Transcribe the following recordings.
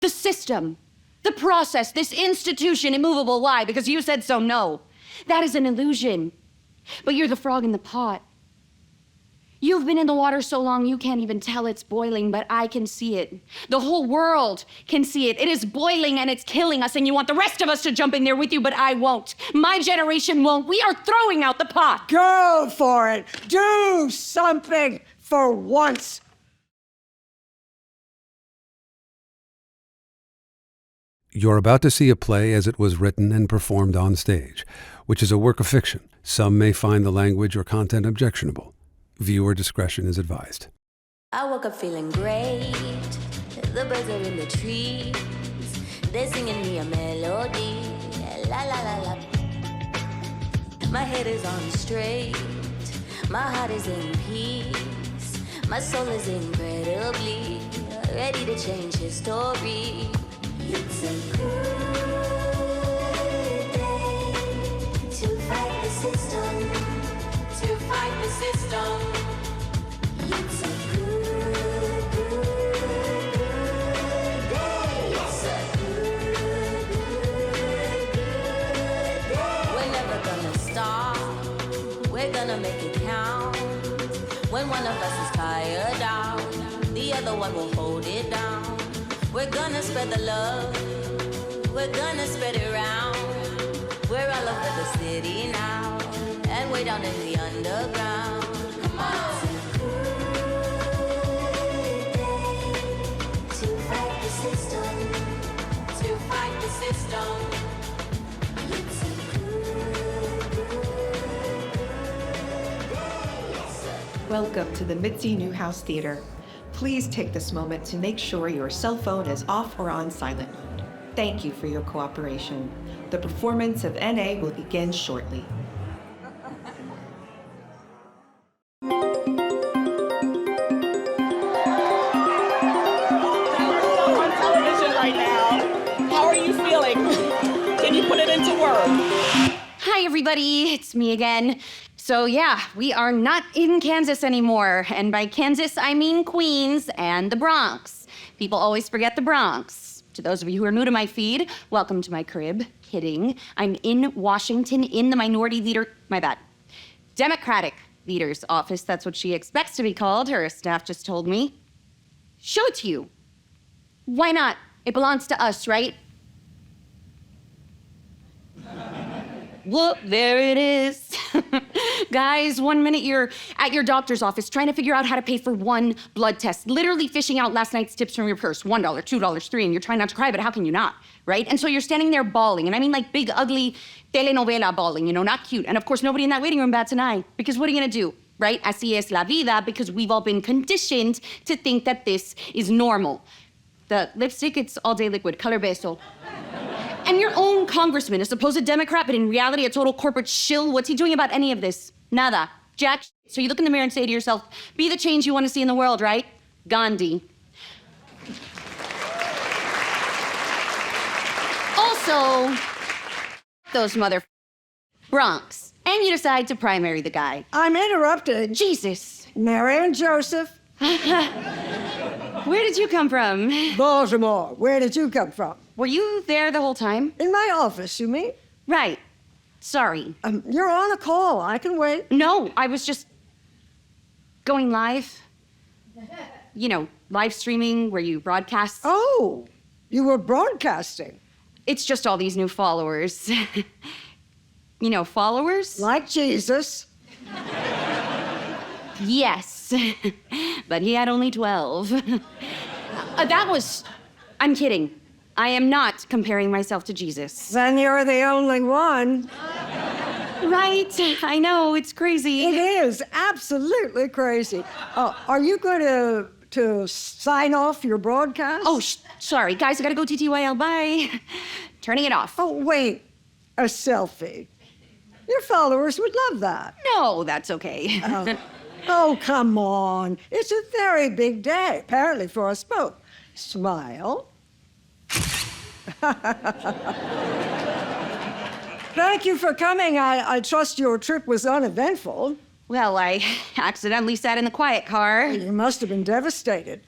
The system, the process, this institution, immovable. Why? Because you said so? No. That is an illusion. But you're the frog in the pot. You've been in the water so long you can't even tell it's boiling, but I can see it. The whole world can see it. It is boiling and it's killing us, and you want the rest of us to jump in there with you, but I won't. My generation won't. We are throwing out the pot. Go for it. Do something for once. You're about to see a play as it was written and performed on stage, which is a work of fiction. Some may find the language or content objectionable. Viewer discretion is advised. I woke up feeling great. The birds are in the trees. They're singing me a melody. La la la la. My head is on straight. My heart is in peace. My soul is incredibly ready to change history. It's a good day to fight the system. To fight the system. It's a good day. It's a good day. We're never gonna stop. We're gonna make it count. When one of us is tired out, the other one will hold it down. We're gonna spread the love. We're gonna spread it around. We're all over the city now, and way down in the underground. Come on. It's a good day to fight the system. To fight the system. It's a good day. Welcome to the Mitzi Newhouse Theater. Please take this moment to make sure your cell phone is off or on silent mode. Thank you for your cooperation. The performance of NA will begin shortly. On television right now. How are you feeling? Can you put it into words? Hi, everybody. It's me again. So yeah, we are not in Kansas anymore. And by Kansas, I mean Queens and the Bronx. People always forget the Bronx. To those of you who are new to my feed, welcome to my crib. Kidding. I'm in Washington in the minority leader, my bad, Democratic leader's office. That's what she expects to be called. Her staff just told me. Show it to you. Why not? It belongs to us, right? Whoop, there it is. Guys, 1 minute you're at your doctor's office trying to figure out how to pay for one blood test, literally fishing out last night's tips from your purse, $1, $2, $3, and you're trying not to cry, but how can you not, right? And so you're standing there bawling, and I mean like big, ugly telenovela bawling, you know, not cute. And of course, nobody in that waiting room bats an eye, because what are you gonna do, right? Así es la vida, because we've all been conditioned to think that this is normal. The lipstick, it's all-day liquid, color beso. And your own congressman, a supposed Democrat, but in reality a total corporate shill, what's he doing about any of this? Nada. Jack. So you look in the mirror and say to yourself, be the change you want to see in the world, right? Gandhi. Also, those mother Bronx. And you decide to primary the guy. I'm interrupted. Jesus. Mary and Joseph. Where did you come from? Baltimore. Where did you come from? Were you there the whole time? In my office, you mean? Right. Sorry. You're on a call. I can wait. No, I was just going live. You know, live streaming where you broadcast. Oh, you were broadcasting. It's just all these new followers. You know, followers? Like Jesus. Yes. But he had only 12. I'm kidding. I am not comparing myself to Jesus. Then you're the only one. Right, I know, it's crazy. It is absolutely crazy. Are you going to sign off your broadcast? Oh, sorry. Guys, I gotta go TTYL, bye. Turning it off. Oh, wait. A selfie. Your followers would love that. No, that's okay. Oh, come on. It's a very big day, apparently, for us both. Smile. Thank you for coming. I trust your trip was uneventful. Well, I accidentally sat in the quiet car. You must have been devastated.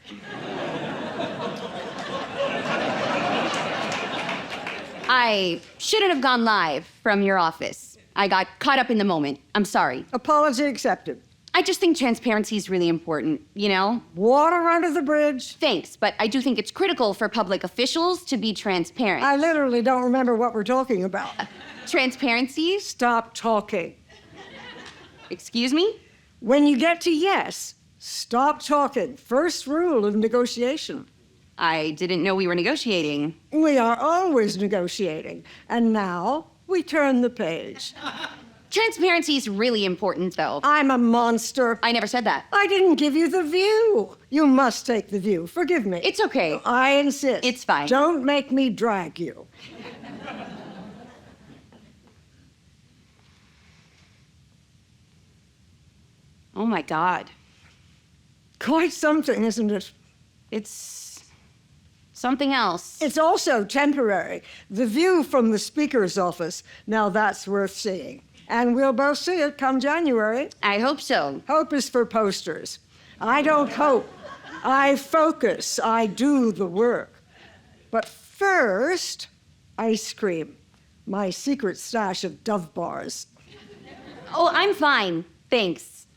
I shouldn't have gone live from your office. I got caught up in the moment. I'm sorry. Apology accepted. I just think transparency is really important, you know? Water under the bridge. Thanks, but I do think it's critical for public officials to be transparent. I literally don't remember what we're talking about. Transparency? Stop talking. Excuse me? When you get to yes, stop talking. First rule of negotiation. I didn't know we were negotiating. We are always negotiating. And now we turn the page. Transparency is really important, though. I'm a monster. I never said that. I didn't give you the view. You must take the view. Forgive me. It's okay. I insist. It's fine. Don't make me drag you. Oh my God. Quite something, isn't it? It's something else. It's also temporary. The view from the Speaker's office, now that's worth seeing. And we'll both see it come January. I hope so. Hope is for posters. I don't hope. I focus. I do the work. But first, ice cream. My secret stash of Dove bars. Oh, I'm fine. Thanks.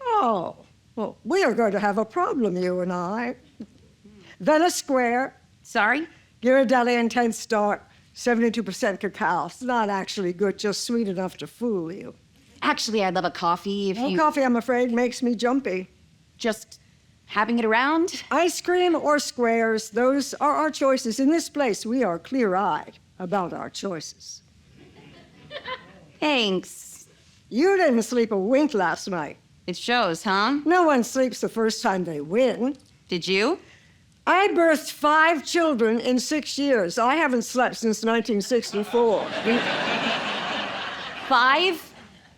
Oh, well, we are going to have a problem, you and I. Venice Square, Sorry? Ghirardelli and 10th Start, 72% cacao. It's not actually good, just sweet enough to fool you. Actually, I'd love a coffee if No you... coffee, I'm afraid, makes me jumpy. Just having it around? Ice cream or squares, those are our choices. In this place, we are clear-eyed about our choices. Thanks. You didn't sleep a wink last night. It shows, huh? No one sleeps the first time they win. Did you? I birthed 5 children in 6 years. I haven't slept since 1964. 5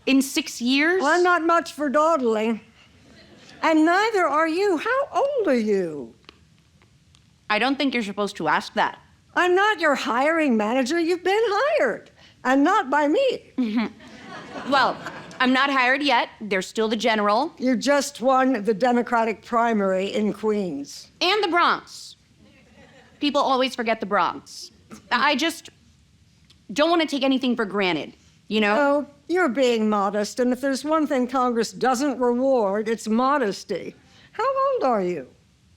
in 6 years? I'm not much for dawdling. And neither are you. How old are you? I don't think you're supposed to ask that. I'm not your hiring manager. You've been hired. And not by me. Well, I'm not hired yet. There's still the general. You just won the Democratic primary in Queens. And the Bronx. People always forget the Bronx. I just don't want to take anything for granted, you know? Oh, you're being modest, and if there's one thing Congress doesn't reward, it's modesty. How old are you?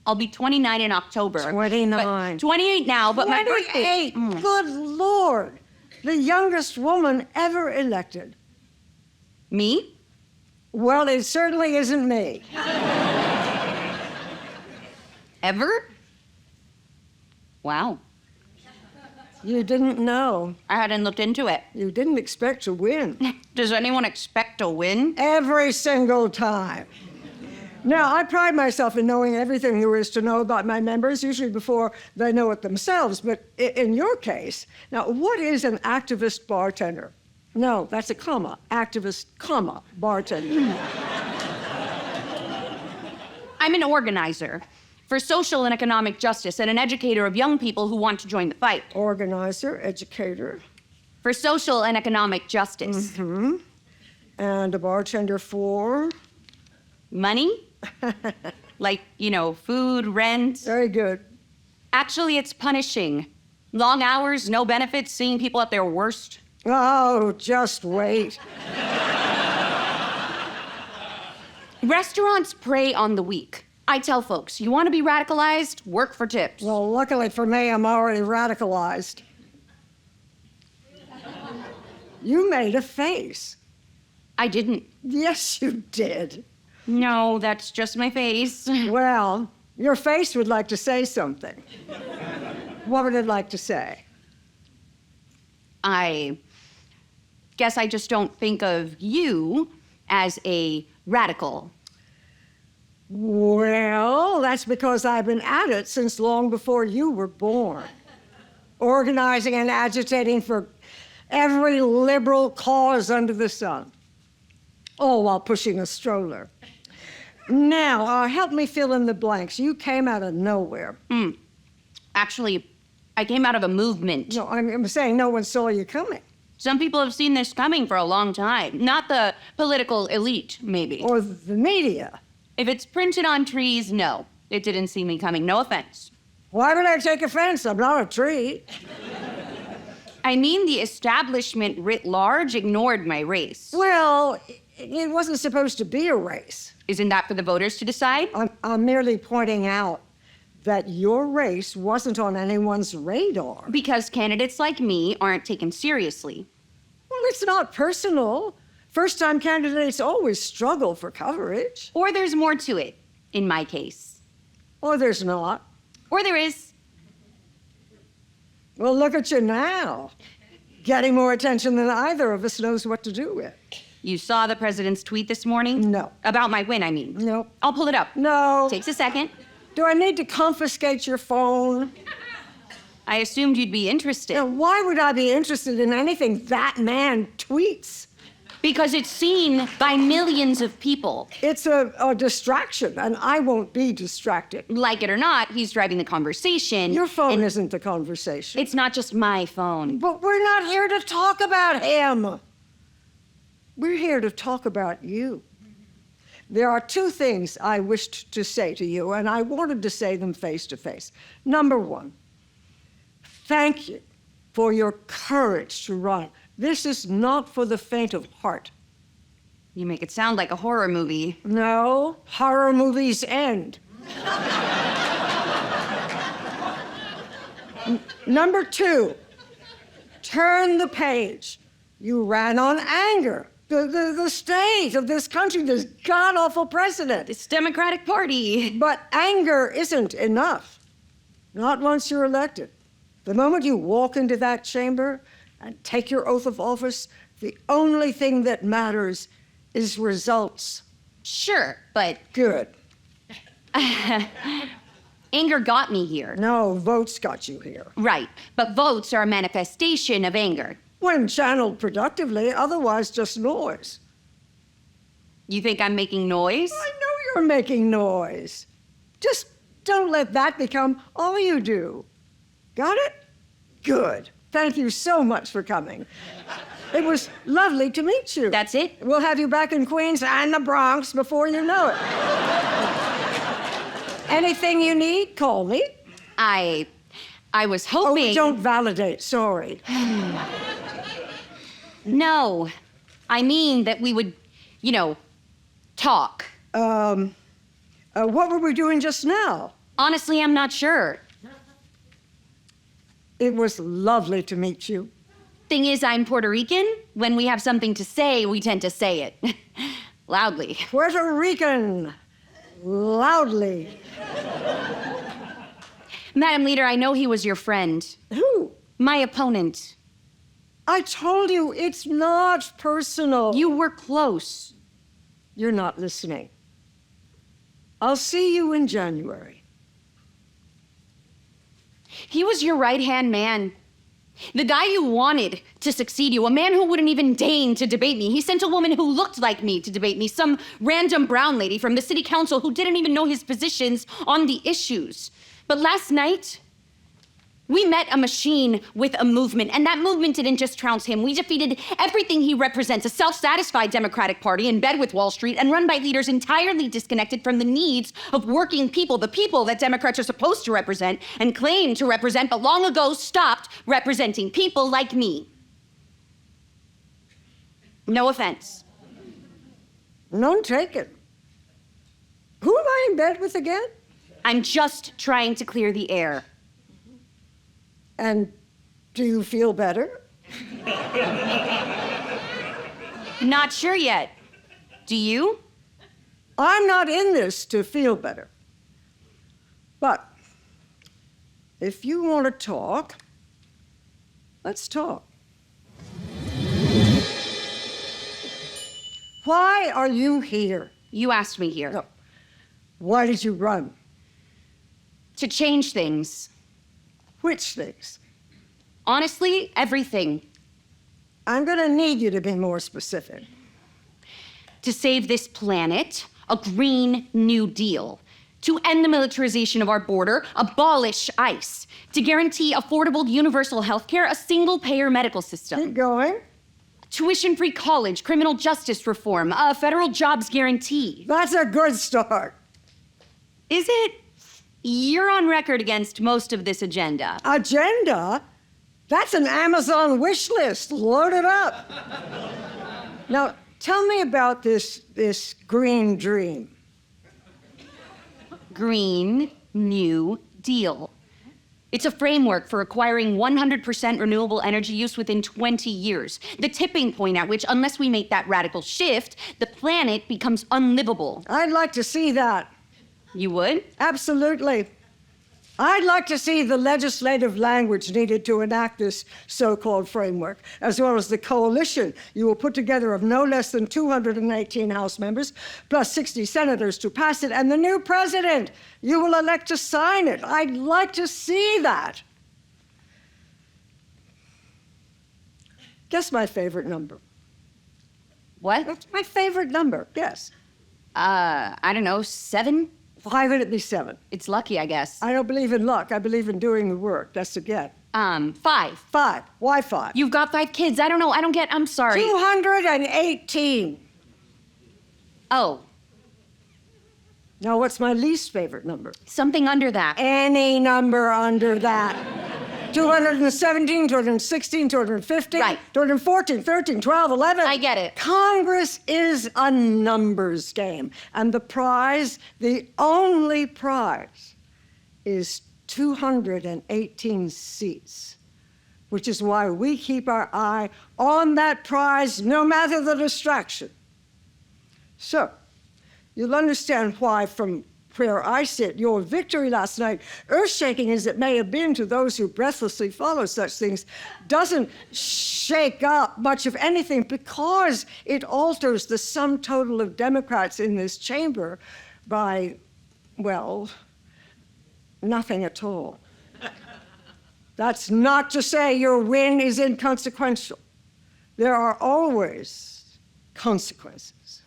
I'll be 29 in October. 29. But 28 now, but my birthday... 28. Good Lord. The youngest woman ever elected. Me? Well, it certainly isn't me. Ever? Wow. You didn't know. I hadn't looked into it. You didn't expect to win. Does anyone expect to win? Every single time. Now, I pride myself in knowing everything there is to know about my members, usually before they know it themselves. But in your case, now, what is an activist bartender? No, that's a comma. Activist, comma, bartender. I'm an organizer for social and economic justice and an educator of young people who want to join the fight. Organizer, educator. For social and economic justice. And a bartender for? Money? Like, you know, food, rent. Very good. Actually, it's punishing. Long hours, no benefits, seeing people at their worst. Oh, just wait. Restaurants prey on the weak. I tell folks, you want to be radicalized? Work for tips. Well, luckily for me, I'm already radicalized. You made a face. I didn't. Yes, you did. No, that's just my face. Well, your face would like to say something. What would it like to say? I guess I just don't think of you as a radical. Well, that's because I've been at it since long before you were born. Organizing and agitating for every liberal cause under the sun. All while pushing a stroller. Now, help me fill in the blanks. You came out of nowhere. Actually, I came out of a movement. No, I'm saying no one saw you coming. Some people have seen this coming for a long time. Not the political elite, maybe. Or the media. If it's printed on trees, no. It didn't see me coming. No offense. Why would I take offense? I'm not a tree. I mean, the establishment writ large ignored my race. Well, it wasn't supposed to be a race. Isn't that for the voters to decide? I'm merely pointing out that your race wasn't on anyone's radar. Because candidates like me aren't taken seriously. Well, it's not personal. First-time candidates always struggle for coverage. Or there's more to it, in my case. Or there's not. Or there is. Well, look at you now. Getting more attention than either of us knows what to do with. You saw the president's tweet this morning? No. About my win, I mean. No. I'll pull it up. No. Takes a second. Do I need to confiscate your phone? I assumed you'd be interested. Now, why would I be interested in anything that man tweets? Because it's seen by millions of people. It's a distraction, and I won't be distracted. Like it or not, he's driving the conversation. Your phone and isn't the conversation. It's not just my phone. But we're not here to talk about him. We're here to talk about you. There are two things I wished to say to you, and I wanted to say them face to face. Number one, thank you for your courage to run. This is not for the faint of heart. You make it sound like a horror movie. No, horror movies end. Number two, turn the page. You ran on anger. The state of this country, this god-awful president. It's Democratic Party. But anger isn't enough. Not once you're elected. The moment you walk into that chamber and take your oath of office, the only thing that matters is results. Sure, but Good. anger got me here. No, votes got you here. Right, but votes are a manifestation of anger. When channeled productively, otherwise just noise. You think I'm making noise? I know you're making noise. Just don't let that become all you do. Got it? Good. Thank you so much for coming. It was lovely to meet you. That's it? We'll have you back in Queens and the Bronx before you know it. Anything you need, call me. I was Oh, hoping... don't validate, sorry. No, I mean that we would, talk. What were we doing just now? Honestly, I'm not sure. It was lovely to meet you. Thing is, I'm Puerto Rican. When we have something to say, we tend to say it. Loudly. Puerto Rican, loudly. Madam Leader, I know he was your friend. Who? My opponent. I told you, it's not personal. You were close. You're not listening. I'll see you in January. He was your right-hand man. The guy you wanted to succeed you, a man who wouldn't even deign to debate me. He sent a woman who looked like me to debate me, some random brown lady from the city council who didn't even know his positions on the issues. But last night, we met a machine with a movement, and that movement didn't just trounce him. We defeated everything he represents, a self-satisfied Democratic Party in bed with Wall Street and run by leaders entirely disconnected from the needs of working people, the people that Democrats are supposed to represent and claim to represent, but long ago stopped representing people like me. No offense. None taken. Who am I in bed with again? I'm just trying to clear the air. And do you feel better? Not sure yet. Do you? I'm not in this to feel better. But if you want to talk, let's talk. Why are you here? You asked me here. No. Why did you run? To change things. Which things? Honestly, everything. I'm going to need you to be more specific. To save this planet, a Green New Deal. To end the militarization of our border, abolish ICE. To guarantee affordable universal health care, a single-payer medical system. Keep going. Tuition-free college, criminal justice reform, a federal jobs guarantee. That's a good start. Is it? You're on record against most of this agenda. Agenda? That's an Amazon wish list. Load it up. Now, tell me about this green dream. Green New Deal. It's a framework for acquiring 100% renewable energy use within 20 years. The tipping point at which, unless we make that radical shift, the planet becomes unlivable. I'd like to see that. You would? Absolutely. I'd like to see the legislative language needed to enact this so-called framework, as well as the coalition you will put together of no less than 218 House members, plus 60 senators to pass it, and the new president you will elect to sign it. I'd like to see that. Guess my favorite number. What? That's my favorite number, yes. I don't know, 7? Why would it be 7? It's lucky, I guess. I don't believe in luck. I believe in doing the work. That's the get. 5. 5. Why 5? You've got 5 kids. I don't know. I'm sorry. 218. Oh, Now, what's my least favorite number? something under that. Any number under that. 217, 216, 215, Right. 214, 13, 12, 11. I get it. Congress is a numbers game. And the prize, the only prize, is 218 seats, which is why we keep our eye on that prize no matter the distraction. So, you'll understand why, from where I sit, your victory last night, earth-shaking as it may have been to those who breathlessly follow such things, doesn't shake up much of anything because it alters the sum total of Democrats in this chamber by, well, nothing at all. That's not to say your win is inconsequential. There are always consequences.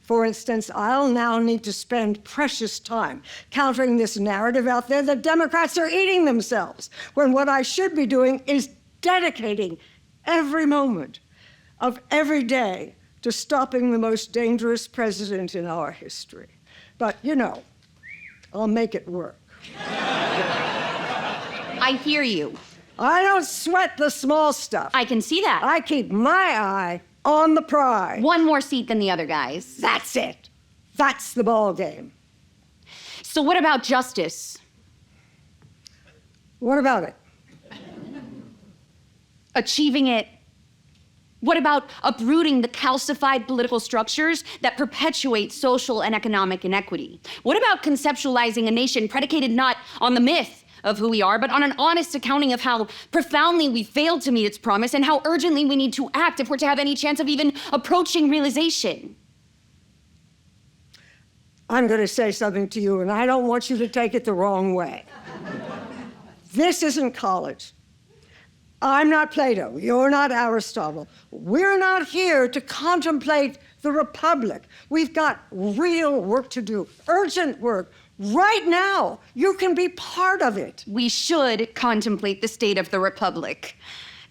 For instance, I'll now need to spend precious time countering this narrative out there that Democrats are eating themselves, when what I should be doing is dedicating every moment of every day to stopping the most dangerous president in our history. But, you know, I'll make it work. I hear you. I don't sweat the small stuff. I can see that. I keep my eye on the prize. One more seat than the other guys. That's it. That's the ball game. So what about justice? What about it? Achieving it? What about uprooting the calcified political structures that perpetuate social and economic inequity? What about conceptualizing a nation predicated not on the myth of who we are, but on an honest accounting of how profoundly we failed to meet its promise and how urgently we need to act if we're to have any chance of even approaching realization? I'm going to say something to you, and I don't want you to take it the wrong way. This isn't college. I'm not Plato. You're not Aristotle. We're not here to contemplate the Republic. We've got real work to do, urgent work. Right now, you can be part of it. We should contemplate the state of the Republic.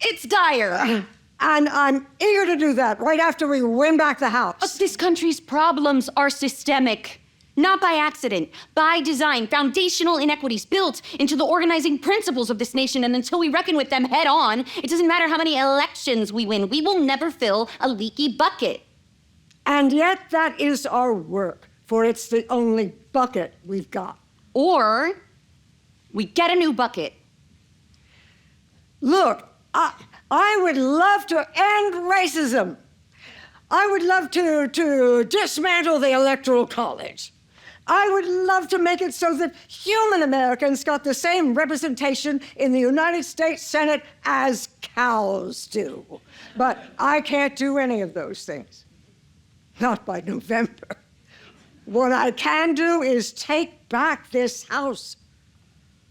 It's dire. And I'm eager to do that right after we win back the House. This country's problems are systemic, not by accident, by design, foundational inequities built into the organizing principles of this nation. And until we reckon with them head on, it doesn't matter how many elections we win, we will never fill a leaky bucket. And yet, that is our work, for it's the only bucket we've got. Or we get a new bucket. Look, I would love to end racism. I would love to dismantle the Electoral College. I would love to make it so that human Americans got the same representation in the United States Senate as cows do. But I can't do any of those things. Not by November. What I can do is take back this House,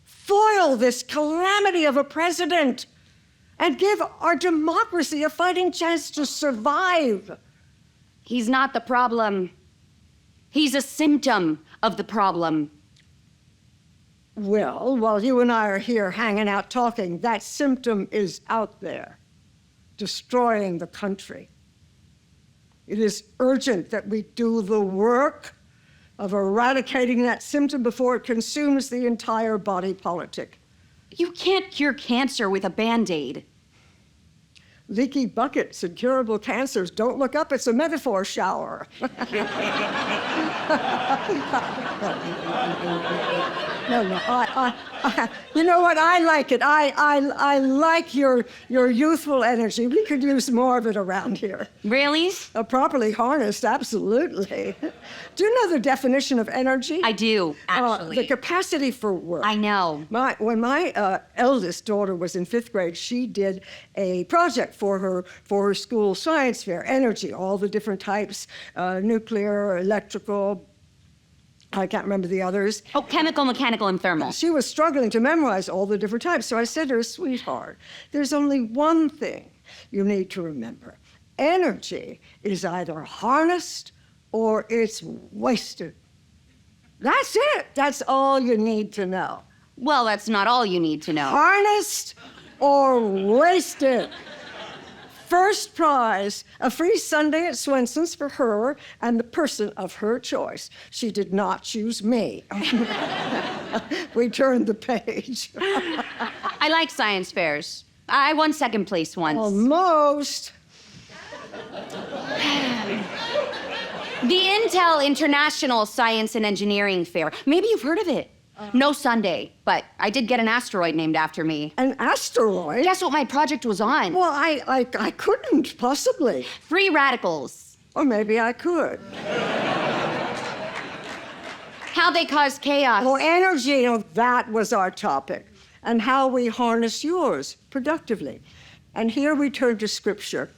foil this calamity of a president, and give our democracy a fighting chance to survive. He's not the problem. He's a symptom of the problem. Well, while you and I are here hanging out talking, that symptom is out there, destroying the country. It is urgent that we do the work of eradicating that symptom before it consumes the entire body politic. You can't cure cancer with a Band-Aid. Leaky buckets and curable cancers. Don't look up, it's a metaphor shower. No, you know what? I like it. I like your youthful energy. We could use more of it around here. Really? Properly harnessed, absolutely. Do you know the definition of energy? I do, actually. The capacity for work. I know. When my eldest daughter was in 5th grade, she did a project for her school science fair, energy, all the different types, nuclear, electrical, I can't remember the others. Oh, chemical, mechanical, and thermal. She was struggling to memorize all the different types, so I said to her, sweetheart, there's only one thing you need to remember. Energy is either harnessed or it's wasted. That's it. That's all you need to know. Well, that's not all you need to know. Harnessed or wasted. First prize, a free Sunday at Swenson's for her and the person of her choice. She did not choose me. We turned the page. I like science fairs. I won 2nd place once. Almost. The Intel International Science and Engineering Fair. Maybe you've heard of it. No Sunday, but I did get an asteroid named after me. An asteroid? Guess what my project was on? Well, I couldn't possibly. Free radicals. Or maybe I could. How they cause chaos. Well, energy, that was our topic. And how we harness yours productively. And here we turn to Scripture.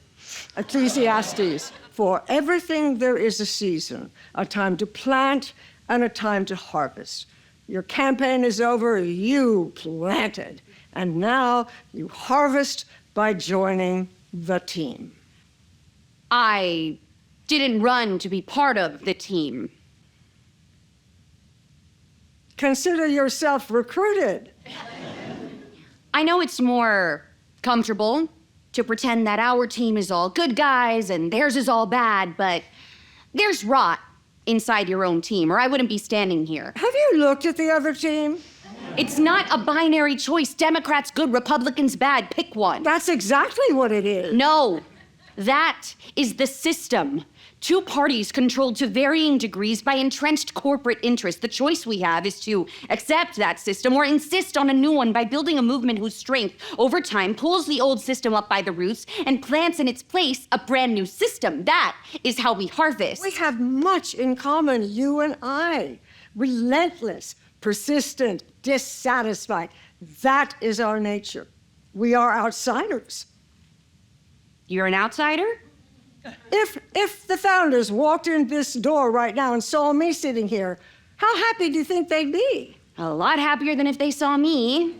Ecclesiastes. For everything there is a season, a time to plant and a time to harvest. Your campaign is over, you planted, and now you harvest by joining the team. I didn't run to be part of the team. Consider yourself recruited. I know it's more comfortable to pretend that our team is all good guys and theirs is all bad, but there's rot inside your own team, or I wouldn't be standing here. Have you looked at the other team? It's not a binary choice. Democrats good, Republicans bad. Pick one. That's exactly what it is. No, that is the system. 2 parties controlled to varying degrees by entrenched corporate interests. The choice we have is to accept that system or insist on a new one by building a movement whose strength, over time, pulls the old system up by the roots and plants in its place a brand new system. That is how we harvest. We have much in common, you and I. Relentless, persistent, dissatisfied. That is our nature. We are outsiders. You're an outsider? If the founders walked in this door right now and saw me sitting here, how happy do you think they'd be? A lot happier than if they saw me.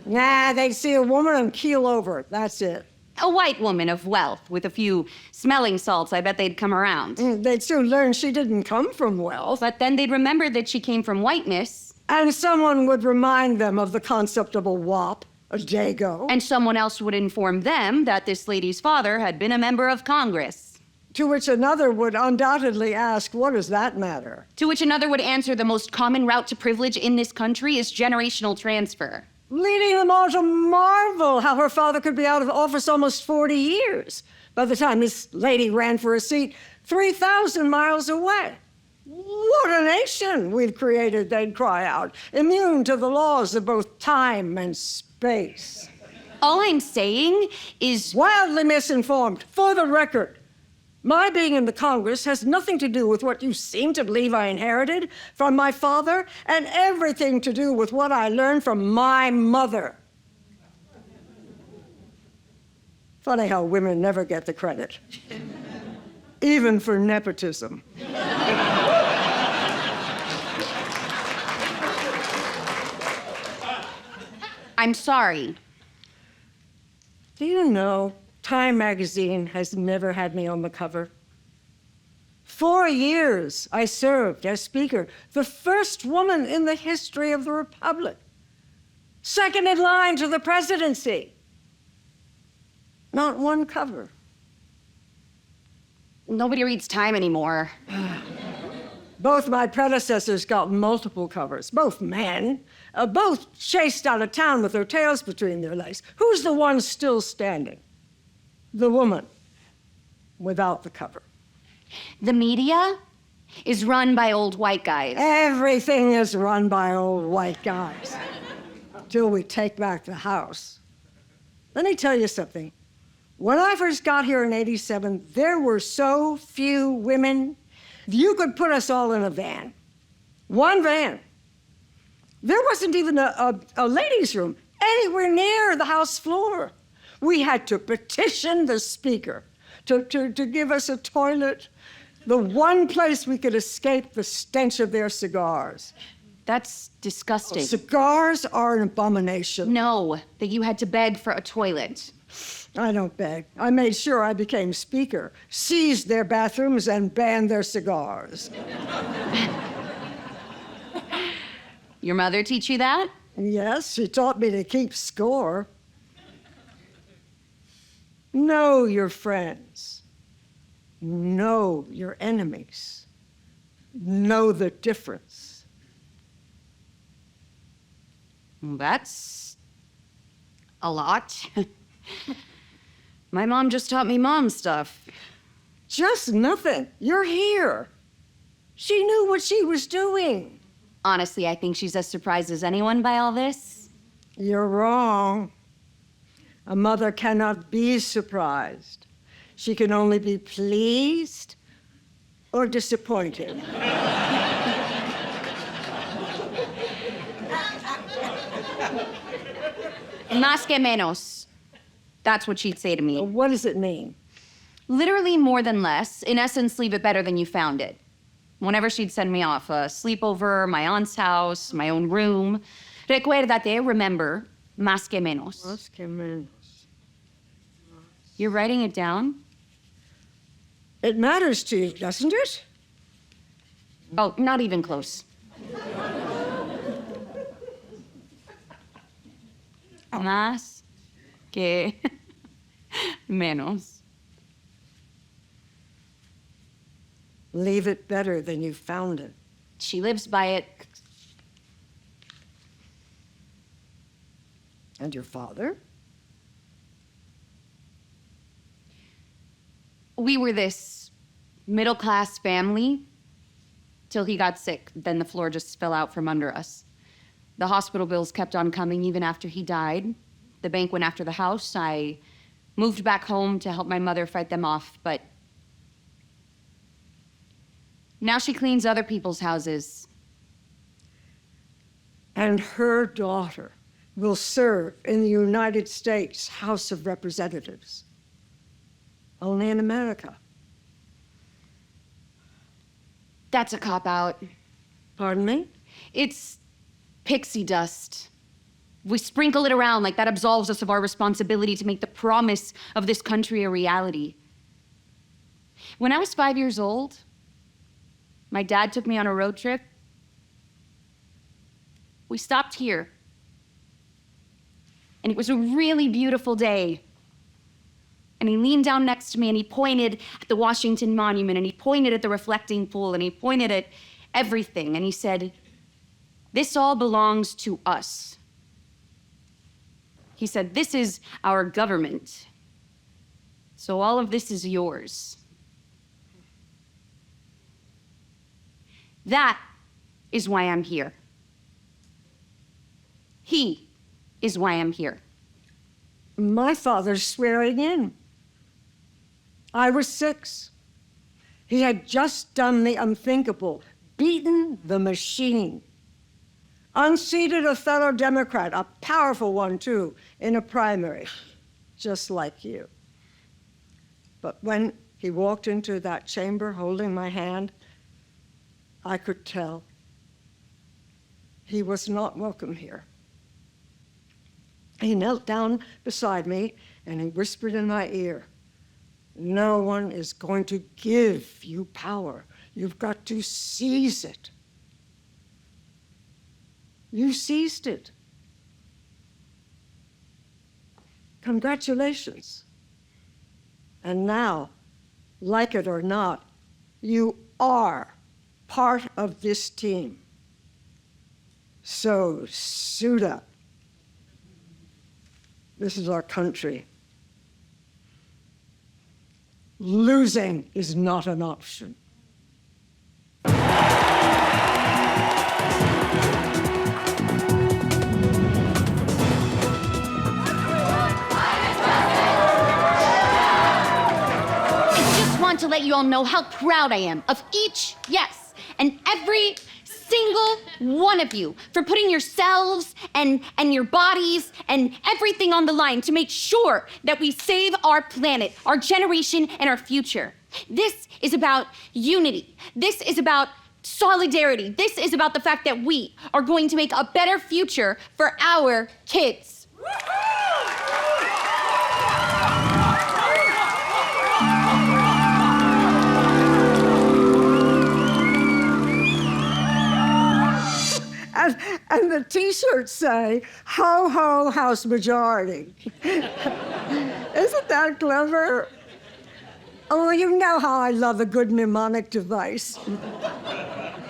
Nah, they'd see a woman and keel over. That's it. A white woman of wealth with a few smelling salts. I bet they'd come around. They'd soon learn she didn't come from wealth. But then they'd remember that she came from whiteness. And someone would remind them of the concept of a WAP, a Dago. And someone else would inform them that this lady's father had been a member of Congress. To which another would undoubtedly ask, what does that matter? To which another would answer, the most common route to privilege in this country is generational transfer. Leading them all to marvel how her father could be out of office almost 40 years by the time this lady ran for a seat 3,000 miles away. What a nation we've created, they'd cry out, immune to the laws of both time and space. All I'm saying is... Wildly misinformed, for the record. My being in the Congress has nothing to do with what you seem to believe I inherited from my father, and everything to do with what I learned from my mother. Funny how women never get the credit, even for nepotism. I'm sorry. Do you know, Time magazine has never had me on the cover. 4 years I served as Speaker, the first woman in the history of the Republic. Second in line to the presidency. Not one cover. Nobody reads Time anymore. Both my predecessors got multiple covers, both men, both chased out of town with their tails between their legs. Who's the one still standing? The woman without the cover. The media is run by old white guys. Everything is run by old white guys till we take back the house. Let me tell you something. When I first got here in '87, there were so few women, you could put us all in a van. One van. There wasn't even a ladies' room anywhere near the House floor. We had to petition the Speaker to give us a toilet, the one place we could escape the stench of their cigars. That's disgusting. Cigars are an abomination. No, that you had to beg for a toilet. I don't beg. I made sure I became Speaker, seized their bathrooms, and banned their cigars. Your mother teach you that? Yes, she taught me to keep score. Know your friends. Know your enemies. Know the difference. That's a lot. My mom just taught me mom stuff. Just nothing. You're here. She knew what she was doing. Honestly, I think she's as surprised as anyone by all this. You're wrong. A mother cannot be surprised. She can only be pleased or disappointed. Más que menos. That's what she'd say to me. What does it mean? Literally more than less. In essence, leave it better than you found it. Whenever she'd send me off, a sleepover, my aunt's house, my own room. Recuérdate, remember, más que menos. Más que menos. You're writing it down? It matters to you, doesn't it? Oh, not even close. Más que menos. Leave it better than you found it. She lives by it. And your father? We were this middle-class family till he got sick. Then the floor just fell out from under us. The hospital bills kept on coming even after he died. The bank went after the house. I moved back home to help my mother fight them off, but now she cleans other people's houses. And her daughter will serve in the United States House of Representatives. Only in America. That's a cop-out. Pardon me? It's pixie dust. We sprinkle it around like that absolves us of our responsibility to make the promise of this country a reality. When I was 5 years old, my dad took me on a road trip. We stopped here. And it was a really beautiful day. And he leaned down next to me and he pointed at the Washington Monument and he pointed at the reflecting pool and he pointed at everything and he said, "This all belongs to us." He said, "This is our government. So all of this is yours." That is why I'm here. He is why I'm here. My father's swearing in. I was 6. He had just done the unthinkable, beaten the machine. Unseated a fellow Democrat, a powerful one too, in a primary, just like you. But when he walked into that chamber holding my hand, I could tell he was not welcome here. He knelt down beside me and he whispered in my ear, "No one is going to give you power. You've got to seize it." You seized it. Congratulations. And now, like it or not, you are part of this team. So suit up. This is our country. Losing is not an option. To let you all know how proud I am of each, yes, and every single one of you for putting yourselves and your bodies and everything on the line to make sure that we save our planet, our generation, and our future. This is about unity. This is about solidarity. This is about the fact that we are going to make a better future for our kids. And the t-shirts say, ho, ho, House Majority. Isn't that clever? Oh, you know how I love a good mnemonic device.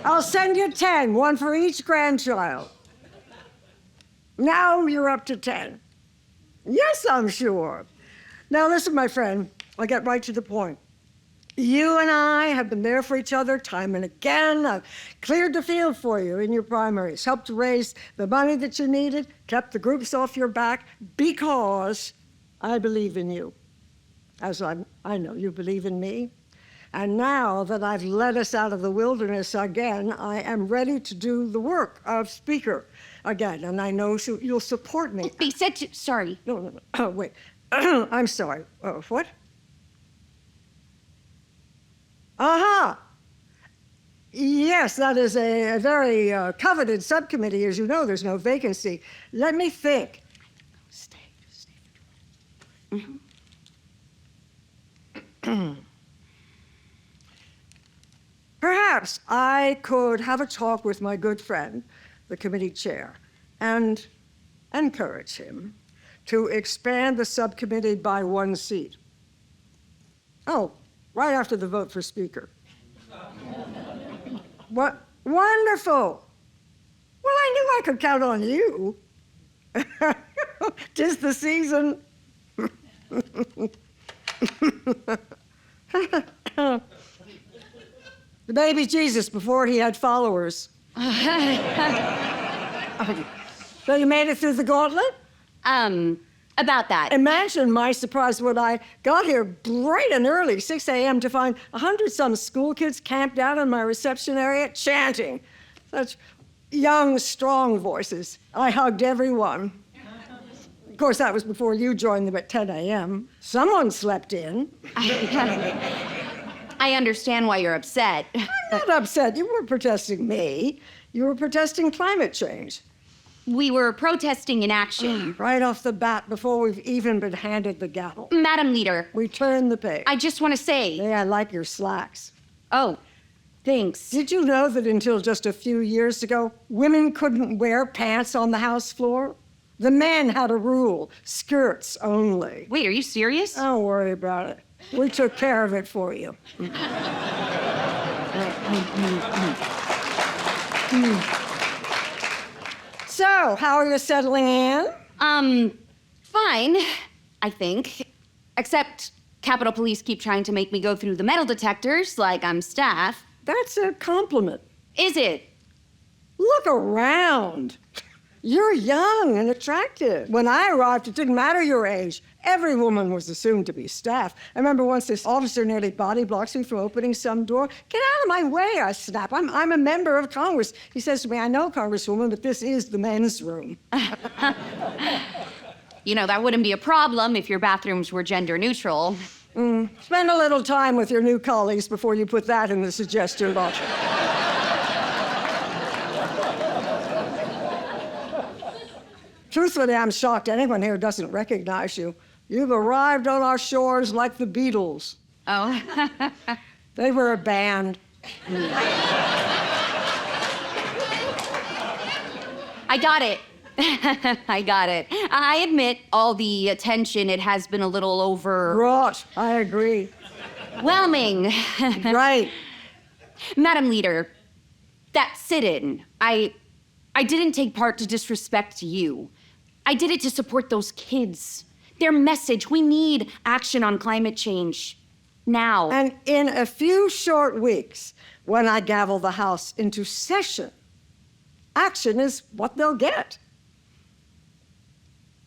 I'll send you 10, one for each grandchild. Now you're up to 10. Yes, I'm sure. Now listen, my friend, I'll get right to the point. You and I have been there for each other time and again. I've cleared the field for you in your primaries, helped to raise the money that you needed, kept the groups off your back because I believe in you, as I know you believe in me. And now that I've led us out of the wilderness again, I am ready to do the work of Speaker again, and I know you'll support me. They said to, sorry. No. Oh, wait. I'm sorry. What? Aha! Yes, that is a very coveted subcommittee. As you know, there's no vacancy. Let me think. Stay. Mm-hmm. Perhaps I could have a talk with my good friend, the committee chair, and encourage him to expand the subcommittee by 1 seat. Oh, right after the vote for Speaker. What? Wonderful. Well, I knew I could count on you. 'Tis the season. The baby Jesus before he had followers. So you made it through the gauntlet? About that. Imagine my surprise when I got here bright and early, 6 a.m., to find 100-some school kids camped out in my reception area chanting. Such young, strong voices. I hugged everyone. Of course, that was before you joined them at 10 a.m. Someone slept in. I understand why you're upset. I'm not upset. You weren't protesting me. You were protesting climate change. We were protesting in action. Right off the bat, before we've even been handed the gavel. Madam Leader, We turned the page. I just want to say. Yeah, I like your slacks. Oh, thanks. Did you know that until just a few years ago, women couldn't wear pants on the House floor? The men had a rule, skirts only. Wait, are you serious? Don't worry about it. We took care of it for you. So, how are you settling in? Fine, I think. Except Capitol Police keep trying to make me go through the metal detectors like I'm staff. That's a compliment. Is it? Look around. You're young and attractive. When I arrived, it didn't matter your age. Every woman was assumed to be staff. I remember once this officer nearly body blocks me from opening some door. Get out of my way, I snap. I'm a member of Congress. He says to me, I know, Congresswoman, but this is the men's room. You know, that wouldn't be a problem if your bathrooms were gender neutral. Spend a little time with your new colleagues before you put that in the suggestion box. Truthfully, I'm shocked anyone here doesn't recognize you. You've arrived on our shores like the Beatles. Oh. They were a band. I got it. I got it. I admit all the attention, it has been a little Rot, I agree. overwhelming. Right. Madam Leader, That sit-in, I didn't take part to disrespect you. I did it to support those kids. Their message, we need action on climate change. Now. And in a few short weeks, when I gavel the House into session, action is what they'll get.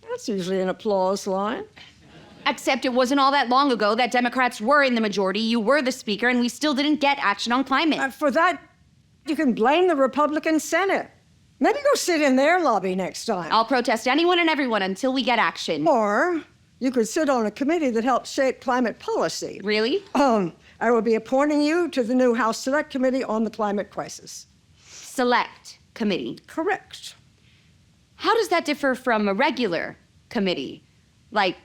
That's usually an applause line. Except it wasn't all that long ago that Democrats were in the majority, you were the speaker, and we still didn't get action on climate. For that, you can blame the Republican Senate. Maybe go sit in their lobby next time. I'll protest anyone and everyone until we get action. Or you could sit on a committee that helps shape climate policy. Really? I will be appointing you to the new House Select Committee on the Climate Crisis. Select committee. Correct. How does that differ from a regular committee? Like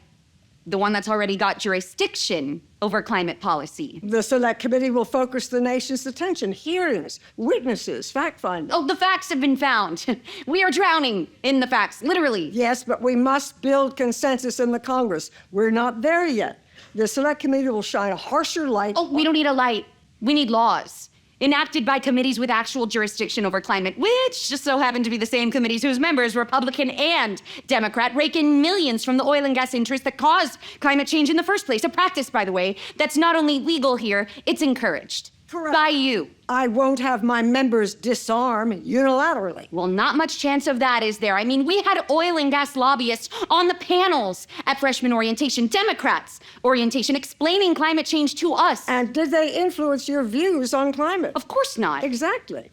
the one that's already got jurisdiction over climate policy? The Select Committee will focus the nation's attention, hearings, witnesses, fact-finding. Oh, the facts have been found. We are drowning in the facts, literally. Yes, but we must build consensus in the Congress. We're not there yet. The Select Committee will shine a harsher light. Oh, we don't need a light. We need laws. Enacted by committees with actual jurisdiction over climate, which just so happen to be the same committees whose members, Republican and Democrat, rake in millions from the oil and gas interests that caused climate change in the first place. A practice, by the way, that's not only legal here, it's encouraged. Correct. By you. I won't have my members disarm unilaterally. Well, not much chance of that, is there? I mean, we had oil and gas lobbyists on the panels at freshman orientation, Democrats orientation, explaining climate change to us. And did they influence your views on climate? Of course not. Exactly.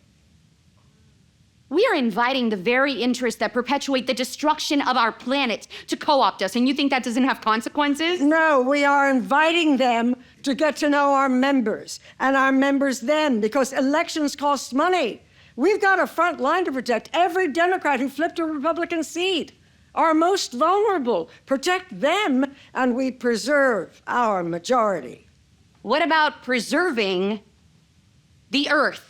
We are inviting the very interests that perpetuate the destruction of our planet to co-opt us, and you think that doesn't have consequences? No, we are inviting them to get to know our members, and our members them, because elections cost money. We've got a front line to protect every Democrat who flipped a Republican seat. Our most vulnerable. Protect them, and we preserve our majority. What about preserving the earth?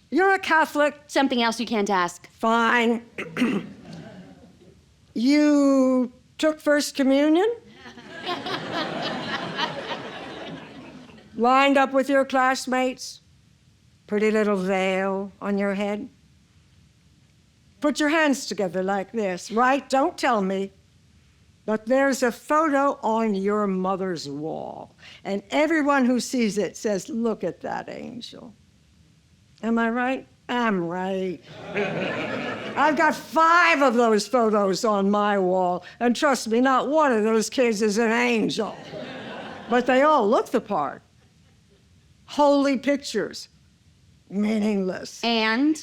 You're a Catholic. Something else you can't ask. Fine. You took First Communion? Lined up with your classmates? Pretty little veil on your head? Put your hands together like this, right? Don't tell me. But there's a photo on your mother's wall, and everyone who sees it says, "Look at that angel." Am I right? I'm right. I've got 5 of those photos on my wall, and trust me, not one of those kids is an angel. But they all look the part. Holy pictures, meaningless. And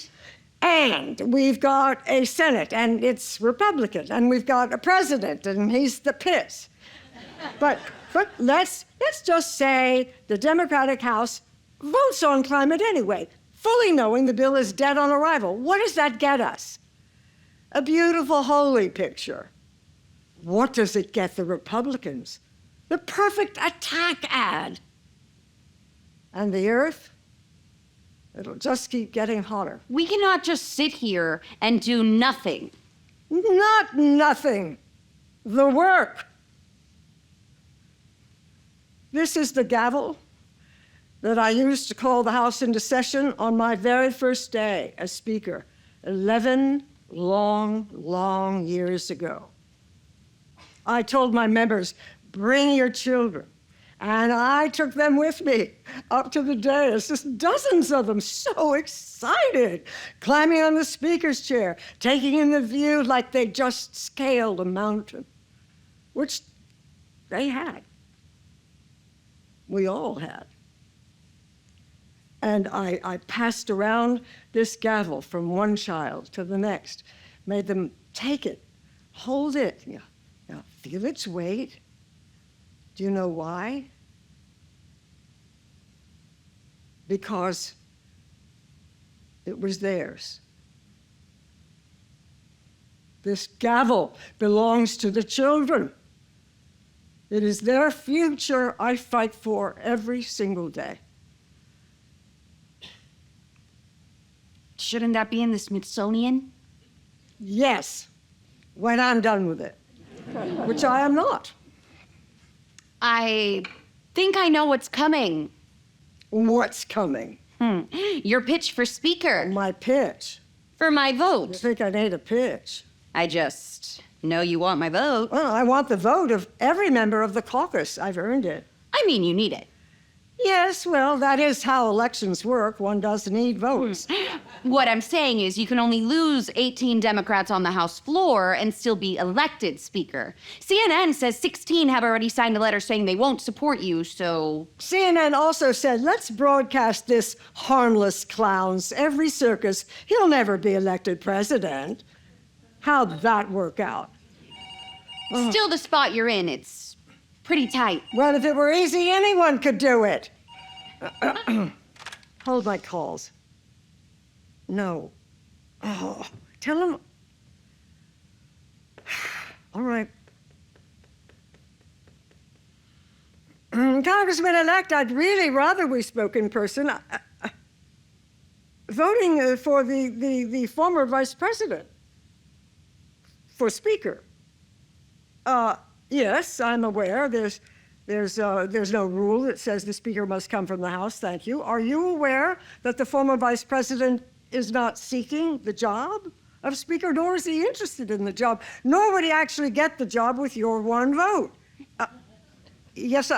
we've got a Senate, and it's Republican, and we've got a president, and he's the piss. But let's just say the Democratic House votes on climate anyway, fully knowing the bill is dead on arrival. What does that get us? A beautiful holy picture. What does it get the Republicans? The perfect attack ad. And the earth? It'll just keep getting hotter. we cannot just sit here and do nothing. Not nothing. The work. This is the gavel that I used to call the House into session on my very first day as Speaker, 11 long, long years ago. I told my members, bring your children. And I took them with me up to the dais, just dozens of them, so excited, climbing on the speaker's chair, taking in the view like they just scaled a mountain, which they had. We all had. And I passed around this gavel from one child to the next, made them take it, hold it, feel its weight. Do you know why? Because it was theirs. This gavel belongs to the children. It is their future I fight for every single day. Shouldn't that be in the Smithsonian? Yes, when I'm done with it, which I am not. I think I know what's coming. What's coming? Your pitch for speaker. My pitch. For my You vote. think I need a pitch? I just know you want my vote. Well, I want the vote of every member of the caucus. I've earned it. I mean, you need it. Yes, well, that is how elections work. One does need votes. What I'm saying is you can only lose 18 Democrats on the House floor and still be elected speaker. CNN says 16 have already signed a letter saying they won't support you, so... CNN also said, let's broadcast this harmless clown's every circus. He'll never be elected president. How'd that work out? Still the spot you're in, it's pretty tight. Well, if it were easy, anyone could do it. Hold my calls. No. Oh, tell him. All right. Congressman-elect, I'd really rather we spoke in person. Voting for the former vice president for speaker. Yes, I'm aware. There's no rule that says the speaker must come from the House. Thank you. Are you aware that the former vice president is not seeking the job of speaker, nor is he interested in the job, nor would he actually get the job with your one vote? Yes,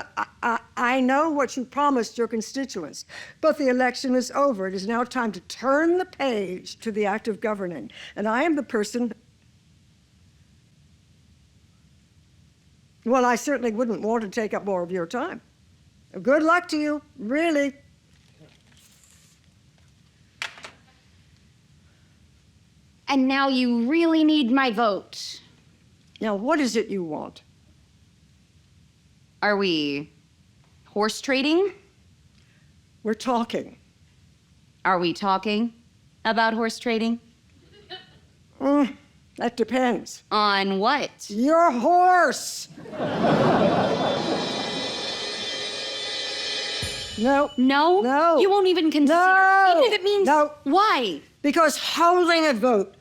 I know what you promised your constituents, but the election is over. It is now time to turn the page to the act of governing, and I am the person. Well, I certainly wouldn't want to take up more of your time. Good luck to you, really. And now you really need my vote. Now, what is it you want? Are we horse trading? We're talking. Are we talking about horse trading? That depends. On what? Your horse! No. No? No. You won't even consider. No. Even if it means. No. Why? Because holding a vote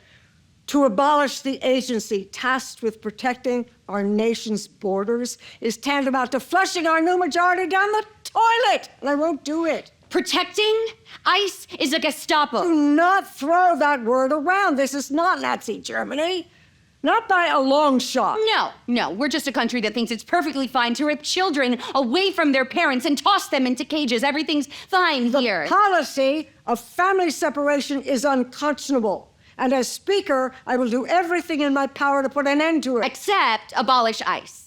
to abolish the agency tasked with protecting our nation's borders is tantamount to flushing our new majority down the toilet, and I won't do it. Protecting? ICE is a Gestapo. Do not throw that word around. This is not Nazi Germany. Not by a long shot. No. We're just a country that thinks it's perfectly fine to rip children away from their parents and toss them into cages. Everything's fine here. The policy of family separation is unconscionable. And as Speaker, I will do everything in my power to put an end to it. Except abolish ICE.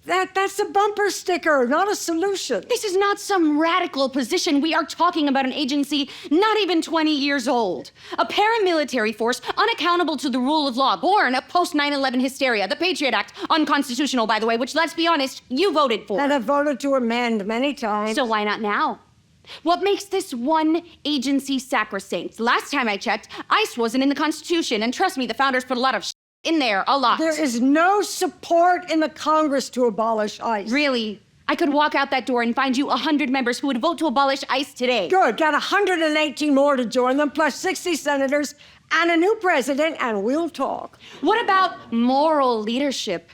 That's a bumper sticker, not a solution. This is not some radical position. We are talking about an agency not even 20 years old. A paramilitary force unaccountable to the rule of law, born of post 9/11 hysteria. The Patriot Act, unconstitutional, by the way, which, let's be honest, you voted for. And I've voted to amend many times. So why not now? What makes this one agency sacrosanct? Last time I checked, ICE wasn't in the Constitution, and trust me, the founders put a lot of in there, a lot. There is no support in the Congress to abolish ICE. Really? I could walk out that door and find you 100 members who would vote to abolish ICE today. Good. Got 118 more to join them, plus 60 senators and a new president, and we'll talk. What about moral leadership?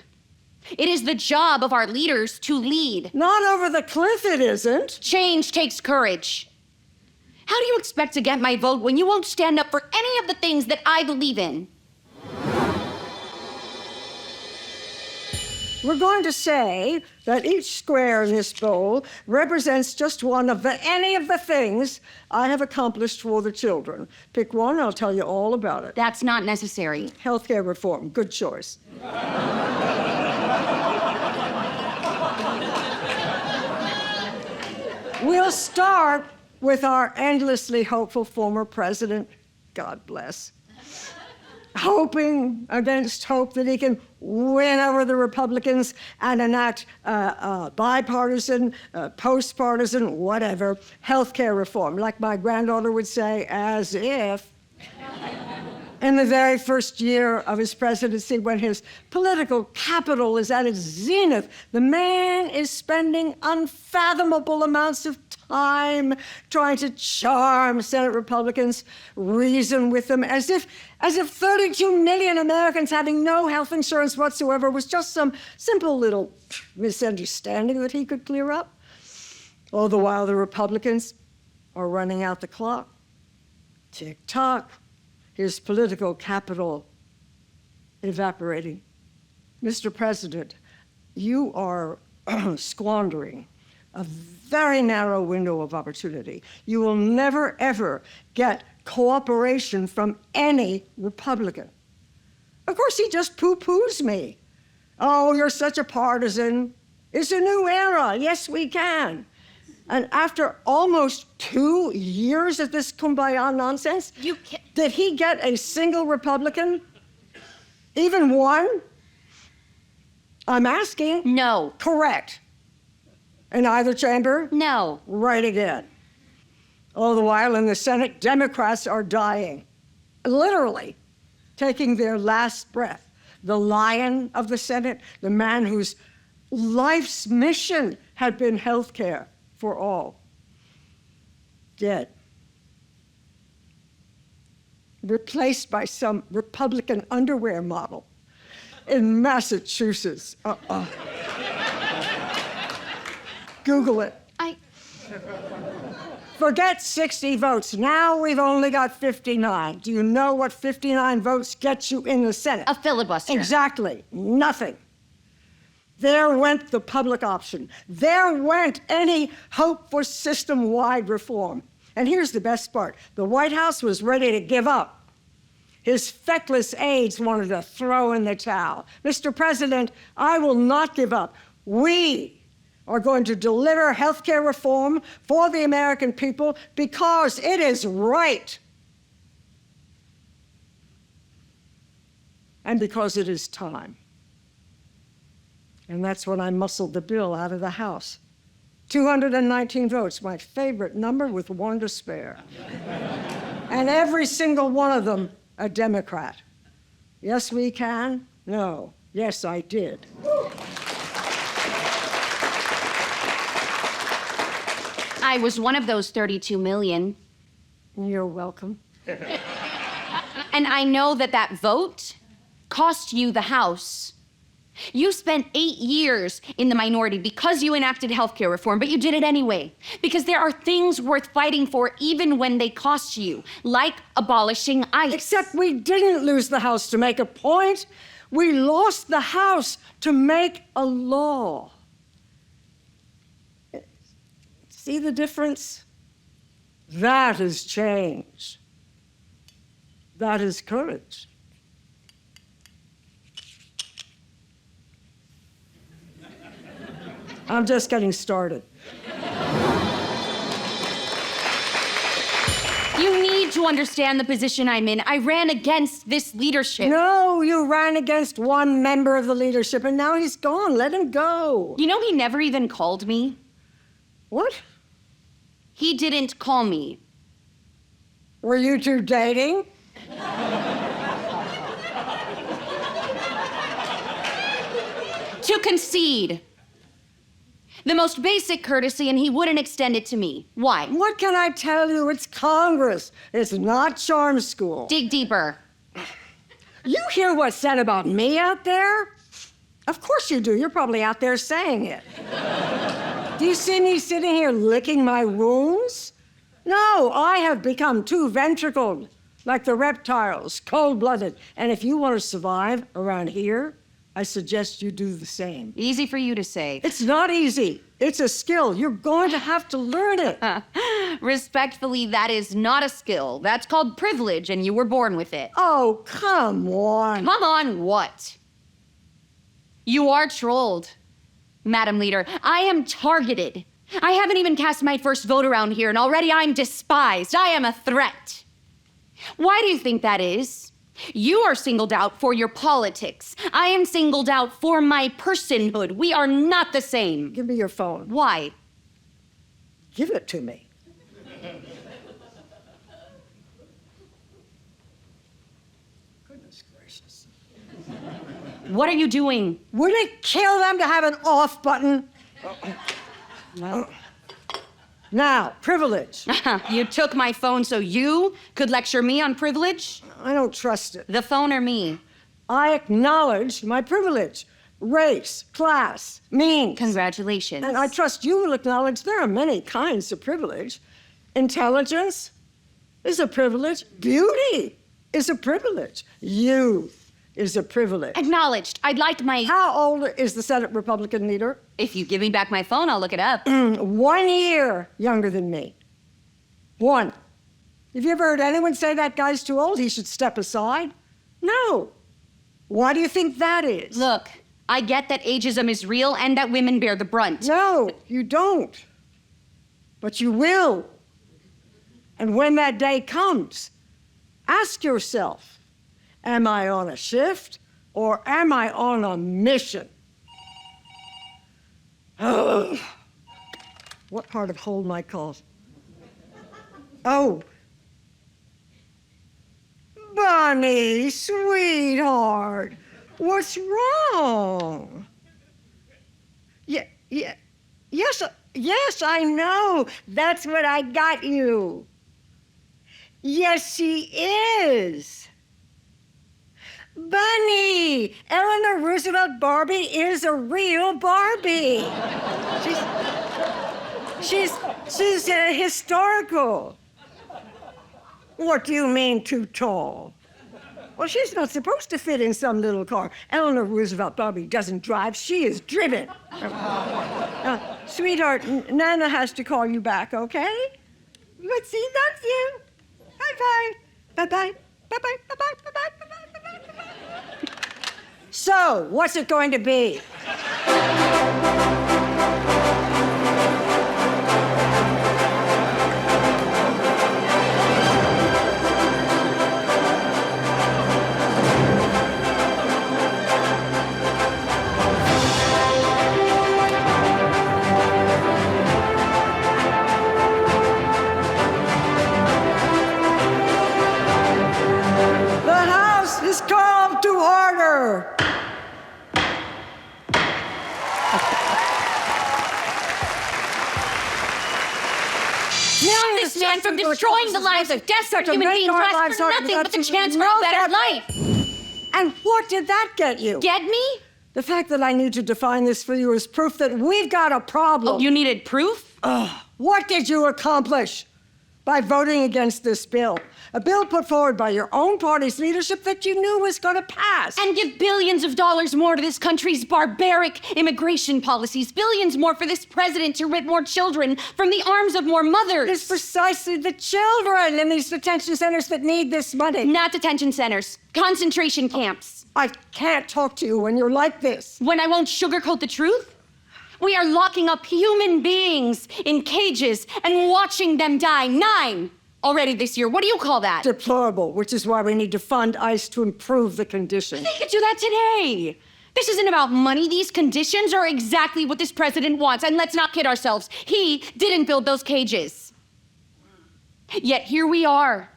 It is the job of our leaders to lead. Not over the cliff, it isn't. Change takes courage. How do you expect to get my vote when you won't stand up for any of the things that I believe in? We're going to say that each square in this bowl represents just one of any of the things I have accomplished for the children. Pick one, I'll tell you all about it. That's not necessary. Healthcare reform, good choice. We'll start with our endlessly hopeful former president, God bless. Hoping against hope that he can win over the Republicans and enact bipartisan, post-partisan, whatever, healthcare reform, like my granddaughter would say, as if. In the very first year of his presidency, when his political capital is at its zenith, the man is spending unfathomable amounts of time trying to charm Senate Republicans, reason with them, as if 32 million Americans having no health insurance whatsoever was just some simple little misunderstanding that he could clear up. All the while, the Republicans are running out the clock. Tick-tock. His political capital evaporating. Mr. President, you are squandering a very narrow window of opportunity. You will never, ever get cooperation from any Republican. Of course, he just poo-poos me. Oh, you're such a partisan. It's a new era. Yes, we can. And after almost 2 years of this kumbaya nonsense, You can't. did he get a single Republican? Even one? I'm asking. No. Correct. In either chamber? No. Right again. All the while in the Senate, Democrats are dying, literally taking their last breath. The lion of the Senate, the man whose life's mission had been health care for all, dead. Replaced by some Republican underwear model in Massachusetts. Google it. Forget 60 votes. Now we've only got 59. Do you know what 59 votes gets you in the Senate? A filibuster. Exactly. Nothing. There went the public option. There went any hope for system-wide reform. And here's the best part. The White House was ready to give up. His feckless aides wanted to throw in the towel. Mr. President, I will not give up. We are going to deliver health care reform for the American people because it is right. And because it is time. And that's when I muscled the bill out of the House. 219 votes, my favorite number with one to spare. And every single one of them a Democrat. Yes, we can? No. Yes, I did. I was one of those 32 million. You're welcome. And I know that that vote cost you the House. You spent 8 years in the minority because you enacted healthcare reform, but you did it anyway. Because there are things worth fighting for even when they cost you, like abolishing ICE. Except we didn't lose the House to make a point. We lost the House to make a law. See the difference? That is change. That is courage. I'm just getting started. You need to understand the position I'm in. I ran against this leadership. No, you ran against one member of the leadership, and now he's gone. Let him go. You know, he never even called me. What? He didn't call me. Were you two dating? To concede. The most basic courtesy, and he wouldn't extend it to me. Why? What can I tell you? It's Congress. It's not charm school. Dig deeper. You hear what's said about me out there? Of course you do. You're probably out there saying it. Do you see me sitting here licking my wounds? No, I have become too ventricled, like the reptiles, cold-blooded. And if you want to survive around here, I suggest you do the same. Easy for you to say. It's not easy. It's a skill. You're going to have to learn it. Respectfully, that is not a skill. That's called privilege, and you were born with it. Oh, come on. Come on, what? You are trolled, Madam Leader. I am targeted. I haven't even cast my first vote around here, and already I'm despised. I am a threat. Why do you think that is? You are singled out for your politics. I am singled out for my personhood. We are not the same. Give me your phone. Why? Give it to me. Goodness gracious. What are you doing? Would it kill them to have an off button? Now, privilege. You took my phone so you could lecture me on privilege? I don't trust it. The phone or me? I acknowledge my privilege. Race, class, means. Congratulations. And I trust you will acknowledge there are many kinds of privilege. Intelligence is a privilege. Beauty is a privilege. Youth is a privilege. Acknowledged. I'd like my... How old is the Senate Republican leader? If you give me back my phone, I'll look it up. 1 year younger than me. 1. Have you ever heard anyone say that guy's too old? He should step aside? No. Why do you think that is? Look, I get that ageism is real and that women bear the brunt. No, you don't. But you will. And when that day comes, ask yourself, am I on a shift or am I on a mission? Ugh. What part of hold my calls? Oh. Bunny, sweetheart, what's wrong? Yes, I know. That's what I got you. Yes, she is. Bunny, Eleanor Roosevelt Barbie is a real Barbie. She's historical. What do you mean, too tall? Well, she's not supposed to fit in some little car. Eleanor Roosevelt Barbie doesn't drive, she is driven. Sweetheart, Nana has to call you back, okay? Let's see, that's you. Bye-bye. Bye-bye. Bye-bye. Bye-bye. Bye-bye. Bye-bye. Bye-bye. Bye-bye. So, what's it going to be? Is called to order. This man from destroying the lives of desperate human beings who ask for nothing but the chance for a better life. And what did that get you? Get me? The fact that I need to define this for you is proof that we've got a problem. Oh, you needed proof? What did you accomplish by voting against this bill? A bill put forward by your own party's leadership that you knew was going to pass. And give billions of dollars more to this country's barbaric immigration policies. Billions more for this president to rid more children from the arms of more mothers. It's precisely the children in these detention centers that need this money. Not detention centers. Concentration camps. I can't talk to you when you're like this. When I won't sugarcoat the truth? We are locking up human beings in cages and watching them die. 9 already this year. What do you call that? Deplorable, which is why we need to fund ICE to improve the conditions. They could do that today. This isn't about money. These conditions are exactly what this president wants. And let's not kid ourselves. He didn't build those cages. Yet here we are,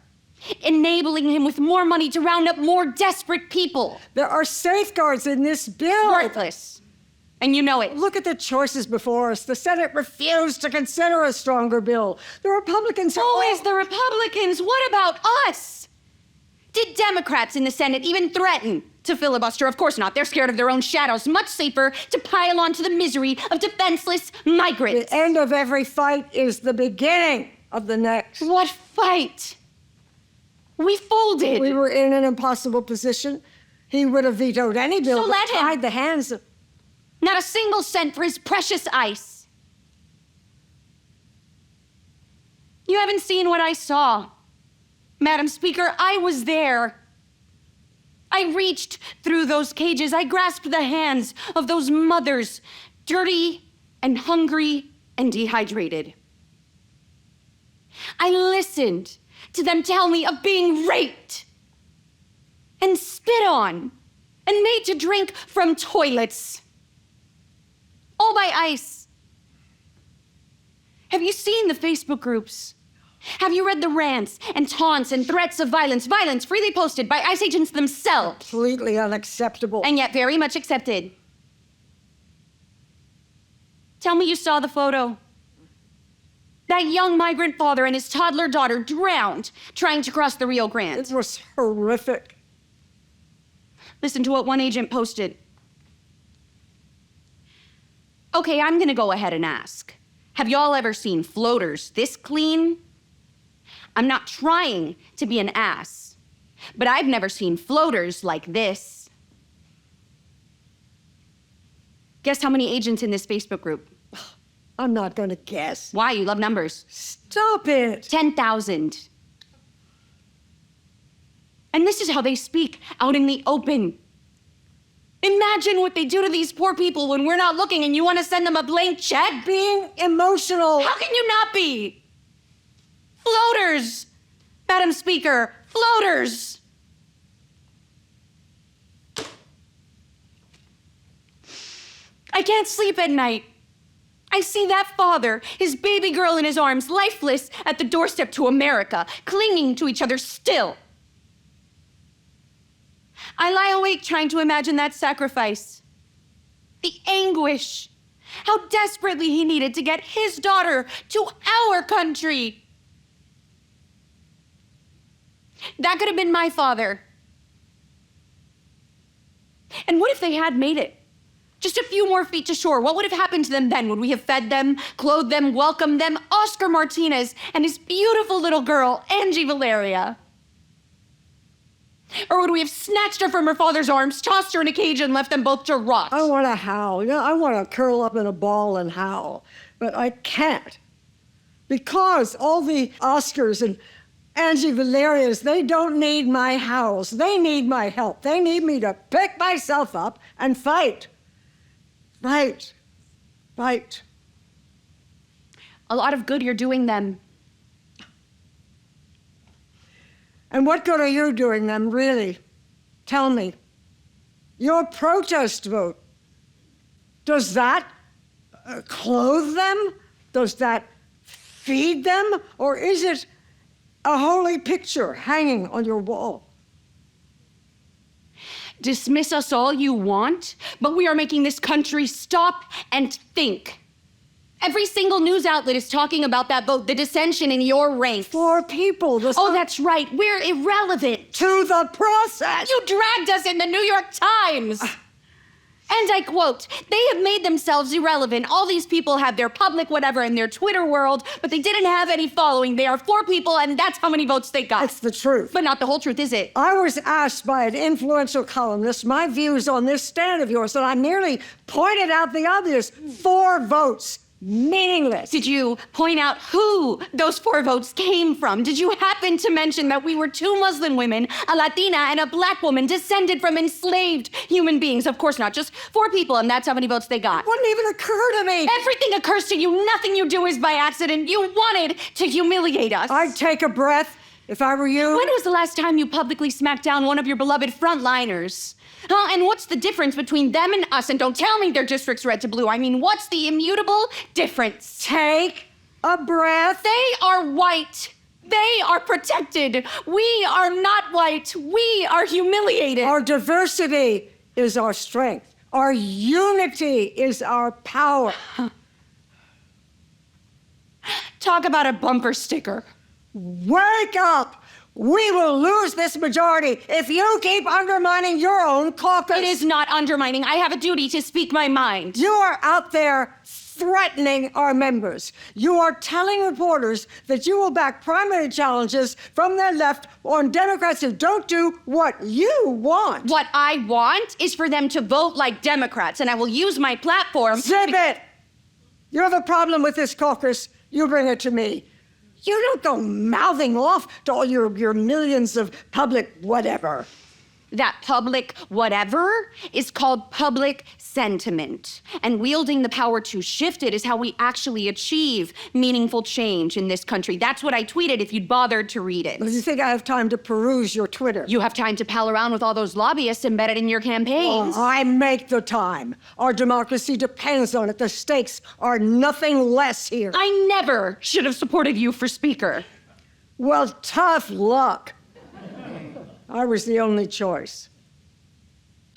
enabling him with more money to round up more desperate people. There are safeguards in this bill. Worthless. And you know it. Look at the choices before us. The Senate refused to consider a stronger bill. The Republicans are Always the Republicans. What about us? Did Democrats in the Senate even threaten to filibuster? Of course not. They're scared of their own shadows. Much safer to pile on to the misery of defenseless migrants. The end of every fight is the beginning of the next. What fight? We folded. We were in an impossible position. He would have vetoed any bill So that let him. tied the hands of... Not a single cent for his precious ICE. You haven't seen what I saw. Madam Speaker, I was there. I reached through those cages. I grasped the hands of those mothers, dirty and hungry and dehydrated. I listened to them tell me of being raped and spit on and made to drink from toilets. All by ICE. Have you seen the Facebook groups? Have you read the rants and taunts and threats of violence? Violence freely posted by ICE agents themselves. Completely unacceptable. And yet very much accepted. Tell me you saw the photo. That young migrant father and his toddler daughter drowned trying to cross the Rio Grande. It was horrific. Listen to what one agent posted. Okay, I'm gonna go ahead and ask. Have y'all ever seen floaters this clean I'm not trying to be an ass, but I've never seen floaters like this. Guess how many agents in this Facebook group? I'm not going to guess. Why? You love numbers. Stop it. 10,000. And this is how they speak out in the open. Imagine what they do to these poor people when we're not looking and you want to send them a blank check? Being emotional. How can you not be? Floaters, Madam Speaker, floaters. I can't sleep at night. I see that father, his baby girl in his arms, lifeless at the doorstep to America, clinging to each other still. I lie awake trying to imagine that sacrifice. The anguish. How desperately he needed to get his daughter to our country. That could have been my father. And what if they had made it? Just a few more feet to shore. What would have happened to them then? Would we have fed them, clothed them, welcomed them? Oscar Martinez and his beautiful little girl, Angie Valeria. Or would we have snatched her from her father's arms, tossed her in a cage, and left them both to rot? I want to howl. I want to curl up in a ball and howl. But I can't. Because all the Oscars and Angie Valerias, they don't need my howls. They need my help. They need me to pick myself up and fight. Fight. Fight. A lot of good you're doing them. And what good are you doing them, really? Tell me. Your protest vote, does that clothe them? Does that feed them? Or is it a holy picture hanging on your wall? Dismiss us all you want, but we are making this country stop and think. Every single news outlet is talking about that vote, the dissension in your ranks. For people. Oh, that's right. We're irrelevant. To the process. You dragged us in the New York Times. And I quote, they have made themselves irrelevant. All these people have their public whatever in their Twitter world, but they didn't have any following. They are 4 people, and that's how many votes they got. That's the truth. But not the whole truth, is it? I was asked by an influential columnist my views on this stand of yours, and I merely pointed out the obvious. 4 votes. Meaningless. Did you point out who those 4 votes came from? Did you happen to mention that we were 2 Muslim women, a Latina, and a Black woman descended from enslaved human beings? Of course not. Just 4 people, and that's how many votes they got. Wouldn't even occur to me. Everything occurs to you. Nothing you do is by accident. You wanted to humiliate us. I'd take a breath if I were you. When was the last time you publicly smacked down one of your beloved frontliners? And what's the difference between them and us? And don't tell me their district's red to blue. I mean, what's the immutable difference? Take a breath. They are white. They are protected. We are not white. We are humiliated. Our diversity is our strength. Our unity is our power. Talk about a bumper sticker. Wake up! We will lose this majority if you keep undermining your own caucus. It is not undermining. I have a duty to speak my mind. You are out there threatening our members. You are telling reporters that you will back primary challenges from the left on Democrats who don't do what you want. What I want is for them to vote like Democrats, and I will use my platform. Zip it! You have a problem with this caucus, you bring it to me. You don't go mouthing off to all your millions of public whatever. That public whatever is called public sentiment. And wielding the power to shift it is how we actually achieve meaningful change in this country. That's what I tweeted if you'd bothered to read it. Do you think I have time to peruse your Twitter? You have time to pal around with all those lobbyists embedded in your campaigns. Oh, I make the time. Our democracy depends on it. The stakes are nothing less here. I never should have supported you for speaker. Well, tough luck. I was the only choice.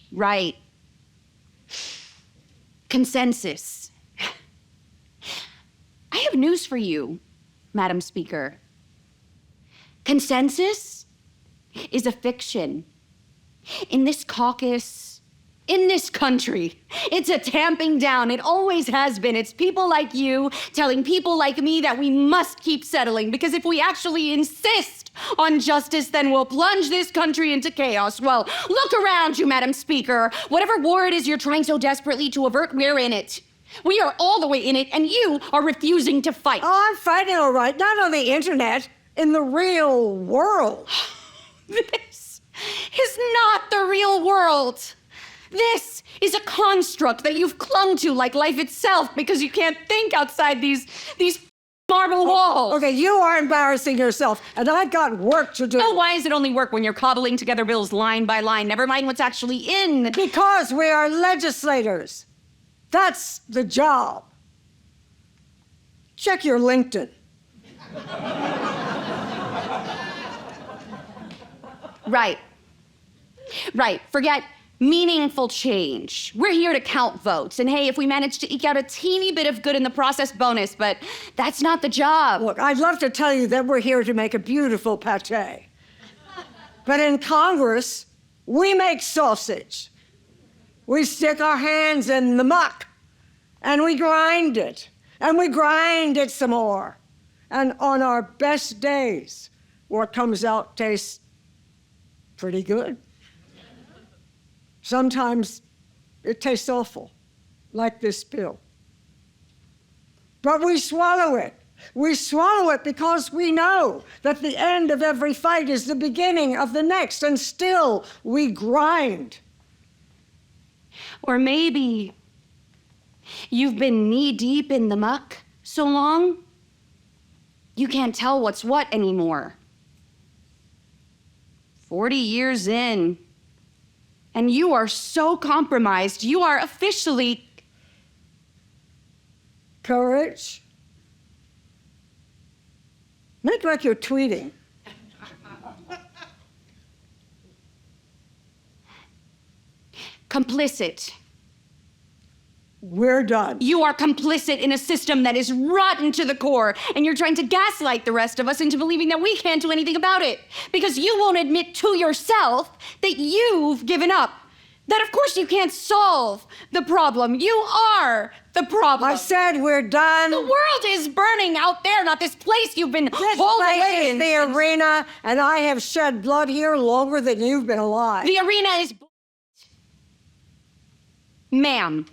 Right. Consensus. I have news for you, Madam Speaker. Consensus is a fiction. In this caucus, in this country. It's a tamping down. It always has been. It's people like you telling people like me that we must keep settling, because if we actually insist on justice, then we'll plunge this country into chaos. Well, look around you, Madam Speaker. Whatever war it is you're trying so desperately to avert, we're in it. We are all the way in it, and you are refusing to fight. Oh, I'm fighting all right, not on the internet, in the real world. This is not the real world. This is a construct that you've clung to like life itself because you can't think outside these marble walls. Okay, you are embarrassing yourself, and I've got work to do. Oh, why is it only work when you're cobbling together bills line by line? Never mind what's actually in. Because we are legislators. That's the job. Check your LinkedIn. Right. Right. Forget meaningful change. We're here to count votes. And hey, if we manage to eke out a teeny bit of good in the process, bonus, but that's not the job. Look, I'd love to tell you that we're here to make a beautiful pate. But in Congress, we make sausage. We stick our hands in the muck, and we grind it, and we grind it some more. And on our best days, what comes out tastes pretty good. Sometimes it tastes awful, like this pill. But we swallow it. We swallow it because we know that the end of every fight is the beginning of the next, and still we grind. Or maybe you've been knee-deep in the muck so long, you can't tell what's what anymore. 40 years in, and you are so compromised, you are officially... Courage. Make like you're tweeting. complicit. We're done. You are complicit in a system that is rotten to the core, and you're trying to gaslight the rest of us into believing that we can't do anything about it, because you won't admit to yourself that you've given up. That of course you can't solve the problem. You are the problem. I said we're done. The world is burning out there, not this place you've been This holed place away is in. the arena, and I have shed blood here longer than you've been alive. The arena is... Ma'am.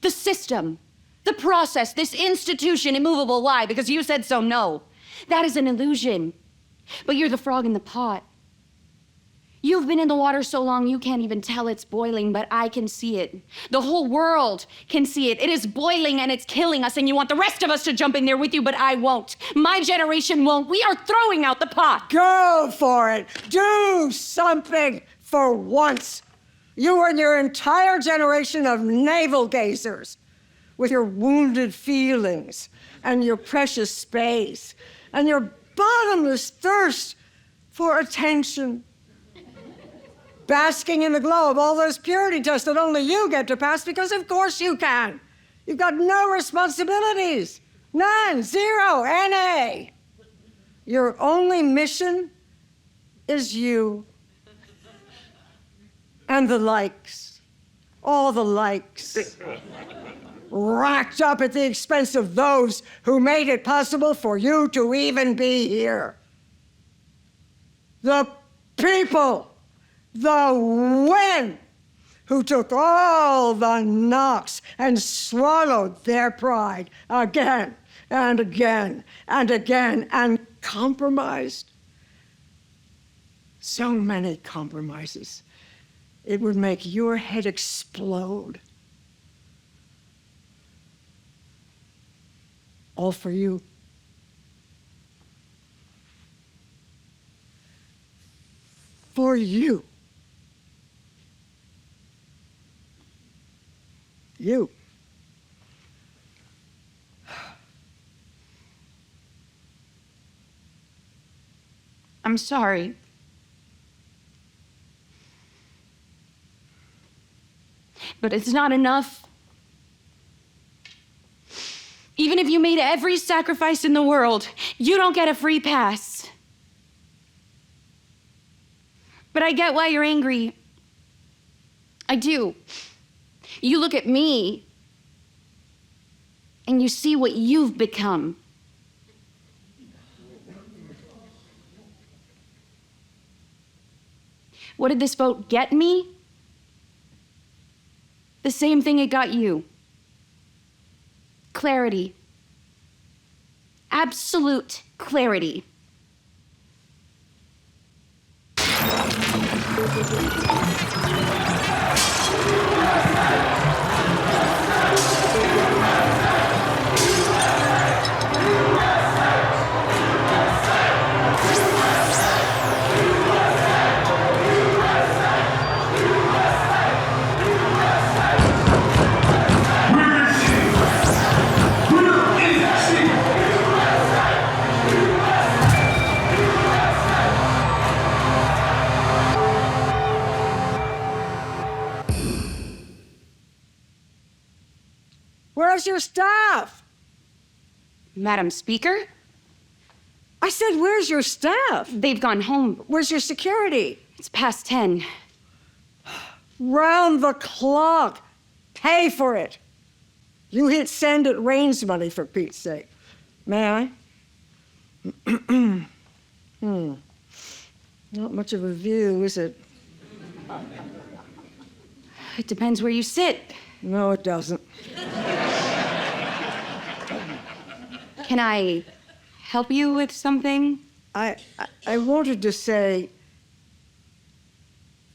The system, the process, this institution, immovable lie, because you said so, no. That is an illusion. But you're the frog in the pot. You've been in the water so long you can't even tell it's boiling, but I can see it. The whole world can see it. It is boiling and it's killing us, and you want the rest of us to jump in there with you, but I won't. My generation won't. We are throwing out the pot. Go for it. Do something for once. You and your entire generation of navel gazers, with your wounded feelings and your precious space and your bottomless thirst for attention. Basking in the glow of all those purity tests that only you get to pass, because of course you can. You've got no responsibilities. None. Zero. NA. Your only mission is you. And the likes. All the likes. Racked up at the expense of those who made it possible for you to even be here. The people. The women who took all the knocks and swallowed their pride again and again and again and compromised. So many compromises. It would make your head explode. All for you. For you. You. I'm sorry. But it's not enough. Even if you made every sacrifice in the world, you don't get a free pass. But I get why you're angry. I do. You look at me and you see what you've become. What did this vote get me? The same thing it got you. Clarity. Absolute clarity. Where's your staff? Madam Speaker, I said, where's your staff? they've gone home. Where's your security? It's past 10. Round the clock. Pay for it. You hit send, it rains money, for Pete's sake. May I? Not much of a view, is it? It depends where you sit. No, it doesn't. Can I help you with something? I wanted to say,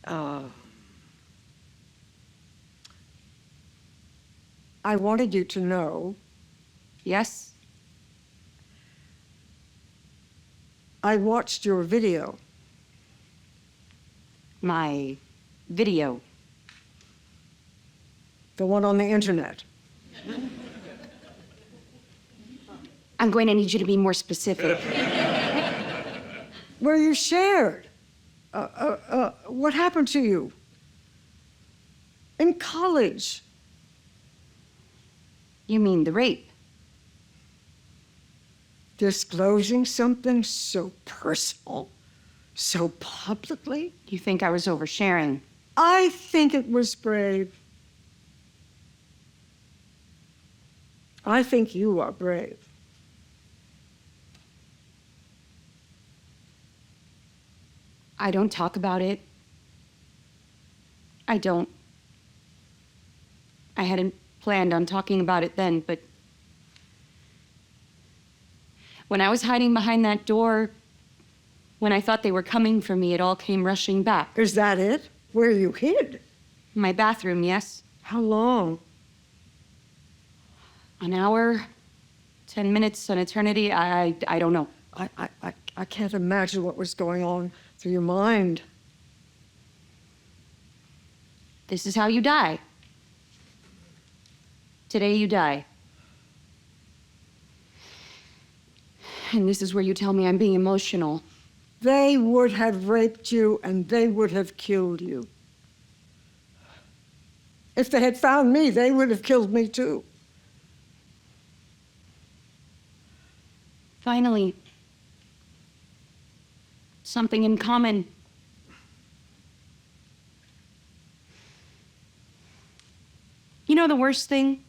I wanted you to know Yes? I watched your video. My video. The one on the internet. I'm going to need you to be more specific. Where you shared. What happened to you? In college. You mean the rape? Disclosing something so personal, so publicly? You think I was oversharing? I think it was brave. I think you are brave. I don't talk about it. I don't. I hadn't planned on talking about it then, but when I was hiding behind that door, when I thought they were coming for me, it all came rushing back. Is that it? Where you hid? My bathroom, yes. How long? An hour, 10 minutes, an eternity, I don't know. I can't imagine what was going on through your mind. This is how you die. Today you die. And this is where you tell me I'm being emotional. They would have raped you and they would have killed you. If they had found me, they would have killed me too. Finally, something in common. You know the worst thing?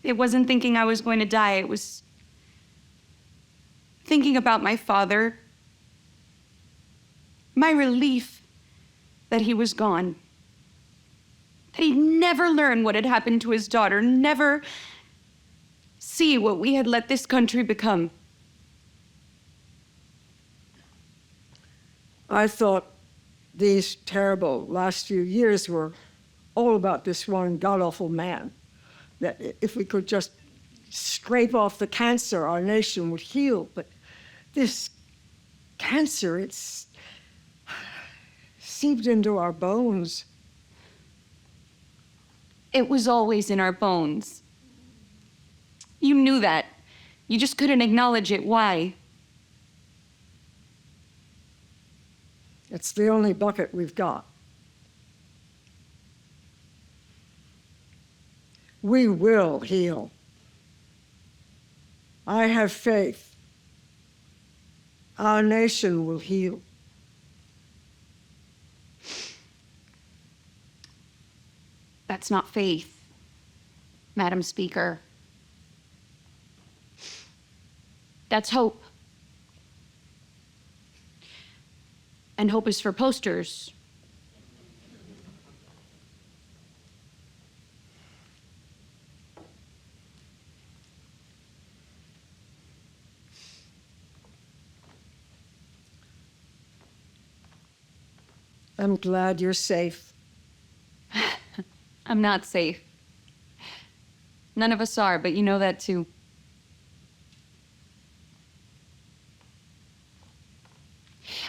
It wasn't thinking I was going to die, it was thinking about my father. My relief that he was gone. That he'd never learn what had happened to his daughter, never see what we had let this country become. I thought these terrible last few years were all about this one god-awful man. That if we could just scrape off the cancer, our nation would heal. But this cancer, it's seeped into our bones. It was always in our bones. You knew that. You just couldn't acknowledge it. Why? It's the only bucket we've got. We will heal. I have faith. Our nation will heal. That's not faith, Madam Speaker. That's hope. And hope is for posters. I'm glad you're safe. I'm not safe. None of us are, but you know that too.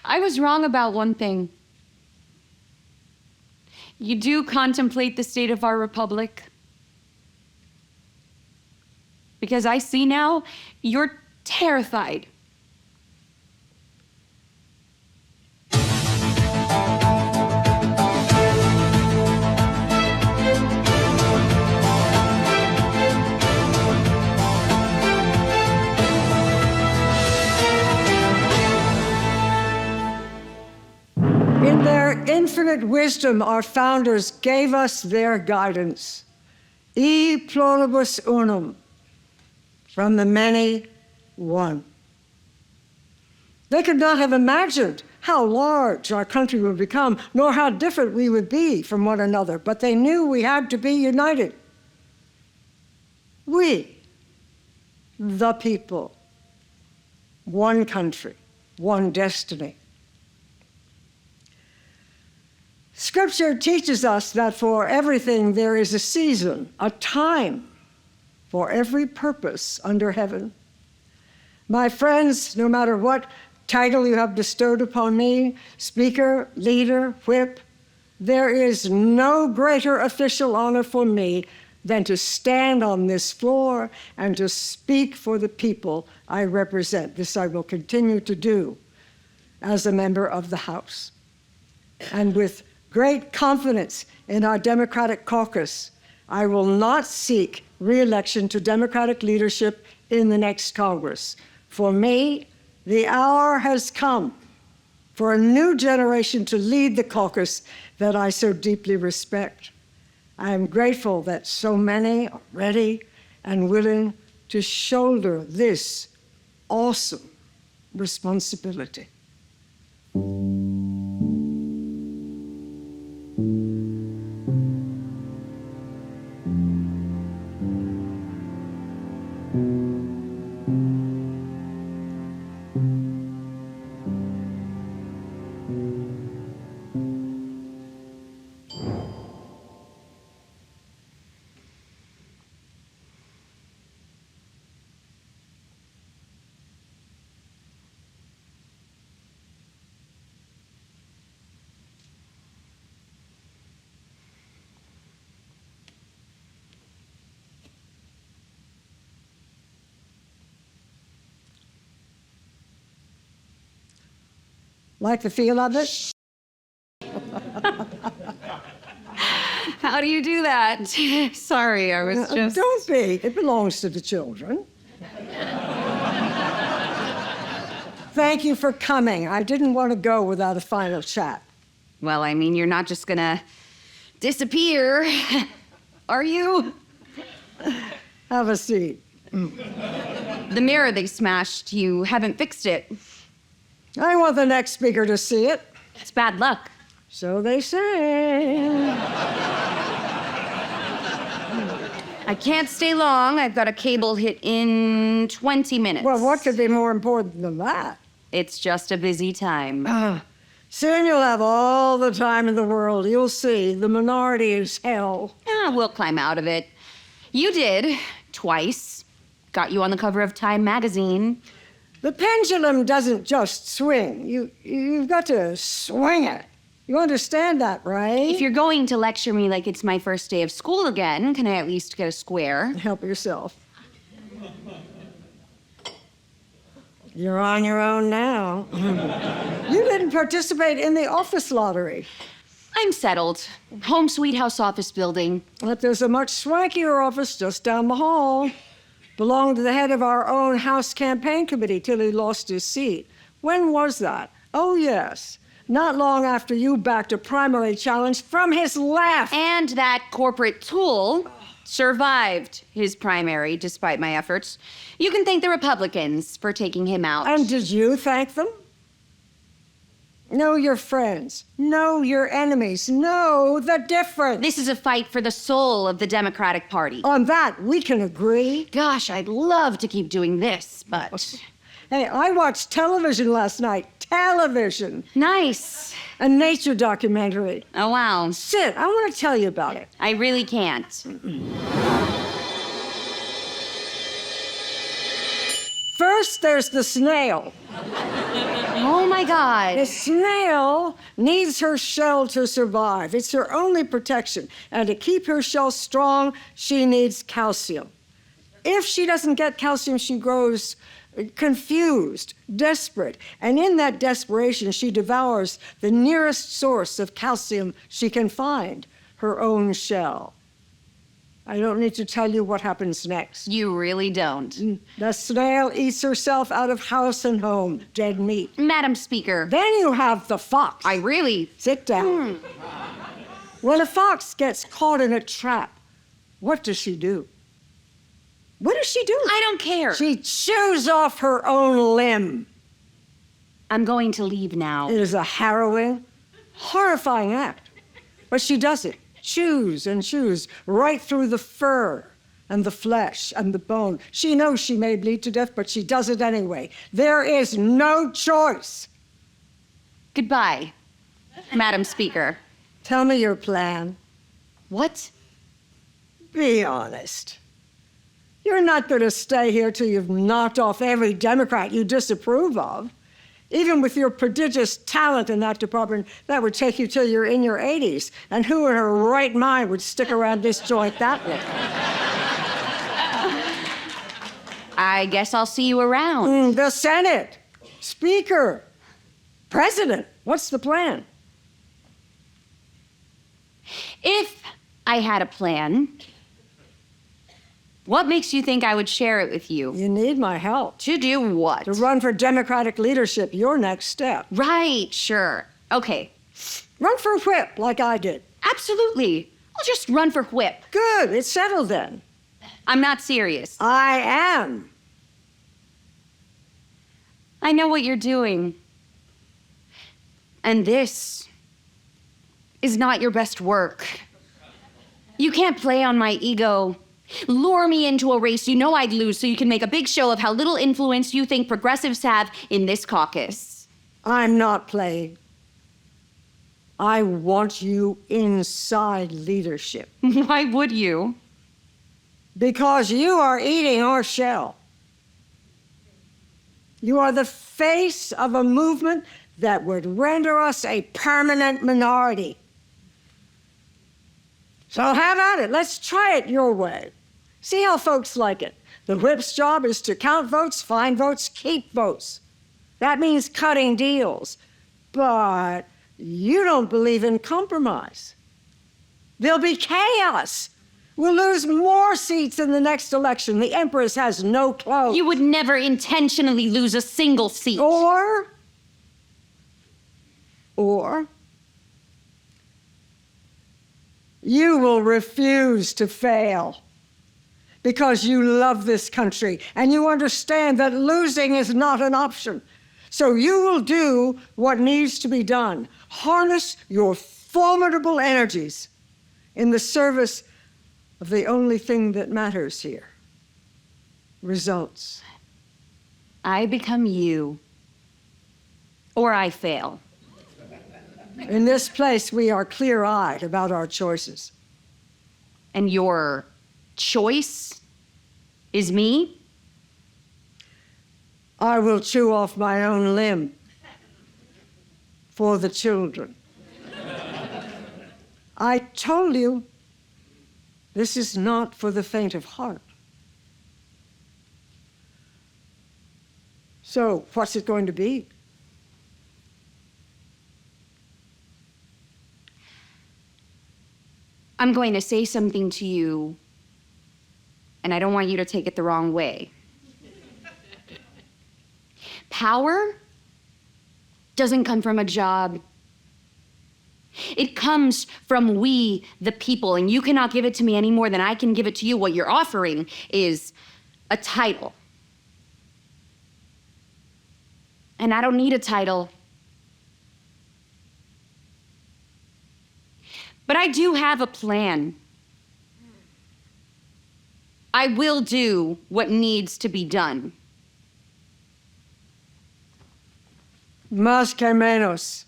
I was wrong about one thing. You do contemplate the state of our republic. Because I see now, you're terrified. In their infinite wisdom, our founders gave us their guidance. E pluribus unum, from the many, one. They could not have imagined how large our country would become, nor how different we would be from one another, but they knew we had to be united. We, the people, one country, one destiny. Scripture teaches us that for everything there is a season, a time for every purpose under heaven. My friends, no matter what title you have bestowed upon me, speaker, leader, whip, there is no greater official honor for me than to stand on this floor and to speak for the people I represent. This I will continue to do as a member of the House. And with great confidence in our Democratic caucus, I will not seek re-election to Democratic leadership in the next Congress. For me, the hour has come for a new generation to lead the caucus that I so deeply respect. I am grateful that so many are ready and willing to shoulder this awesome responsibility. Like the feel of it? How do you do that? Sorry, I was just... Don't be. It belongs to the children. Thank you for coming. I didn't want to go without a final chat. Well, I mean, you're not just gonna disappear, are you? Have a seat. The mirror they smashed, you haven't fixed it. I want the next speaker to see it. It's bad luck. So they say. I can't stay long. I've got a cable hit in 20 minutes. Well, what could be more important than that? It's just a busy time. Soon you'll have all the time in the world. You'll see. The minority is hell. We'll climb out of it. You did, twice. Got you on the cover of Time magazine. The pendulum doesn't just swing. You've got to swing it. You understand that, right? If you're going to lecture me like it's my first day of school again, can I at least get a square? Help yourself. You're on your own now. You didn't participate in the office lottery. I'm settled. Home sweet house office building. But there's a much swankier office just down the hall. Belonged to the head of our own House campaign committee till he lost his seat. When was that? Oh, yes. not long after you backed a primary challenge from his left. And that corporate tool survived his primary despite my efforts. You can thank the Republicans for taking him out. And did you thank them? Know your friends. Know your enemies. Know the difference. This is a fight for the soul of the Democratic Party. On that, we can agree. Gosh, I'd love to keep doing this, but... Hey, I watched television last night. Television. Nice. A nature documentary. Oh, wow. Sit, I want to tell you about it. I really can't. First, there's the snail. Oh, my God. The snail needs her shell to survive. It's her only protection. And to keep her shell strong, she needs calcium. If she doesn't get calcium, she grows confused, desperate. And in that desperation, she devours the nearest source of calcium she can find, her own shell. I don't need to tell you what happens next. You really don't. The snail eats herself out of house and home, dead meat. Madam Speaker, Then you have the fox. I really... Sit down. When a fox gets caught in a trap, what does she do? What does she do? I don't care. She chews off her own limb. I'm going to leave now. It is a harrowing, horrifying act. But she does it. Chews and chews right through the fur and the flesh and the bone. She knows she may bleed to death, but she does it anyway. There is no choice. Goodbye, Madam Speaker. Tell me your plan. What? Be honest. You're not going to stay here till you've knocked off every Democrat you disapprove of. Even with your prodigious talent in that department, that would take you till you're in your 80s. And who in her right mind would stick around this joint that long? I guess I'll see you around. The Senate, Speaker, President, what's the plan? If I had a plan, what makes you think I would share it with you? You need my help. To do what? To run for Democratic leadership, your next step. Right, sure. Okay, Run for whip like I did. absolutely. I'll just run for whip. Good, it's settled then. I'm not serious. I am. I know what you're doing. And this is not your best work. You can't play on my ego. Lure me into a race you know I'd lose so you can make a big show of how little influence you think progressives have in this caucus. I'm not playing. I want you inside leadership Why would you? because you are eating our shell. You are the face of a movement that would render us a permanent minority. So have at it. Let's try it your way. See how folks like it. The whip's job is to count votes, find votes, keep votes. That means cutting deals. But you don't believe in compromise. There'll be chaos. We'll lose more seats in the next election. The Empress has no clothes. You would never intentionally lose a single seat. Or you will refuse to fail because you love this country and you understand that losing is not an option. So you will do what needs to be done. Harness your formidable energies in the service of the only thing that matters here: results. I become you, or I fail. In this place, we are clear-eyed about our choices. And your choice is me? I will chew off my own limb for the children. I told you, this is not for the faint of heart. So, what's it going to be? I'm going to say something to you, and I don't want you to take it the wrong way. Power doesn't come from a job It comes from we, the people, and you cannot give it to me any more than I can give it to you. What you're offering is a title. And I don't need a title. But I do have a plan. I will do what needs to be done. Más que menos.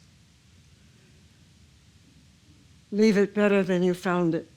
Leave it better than you found it.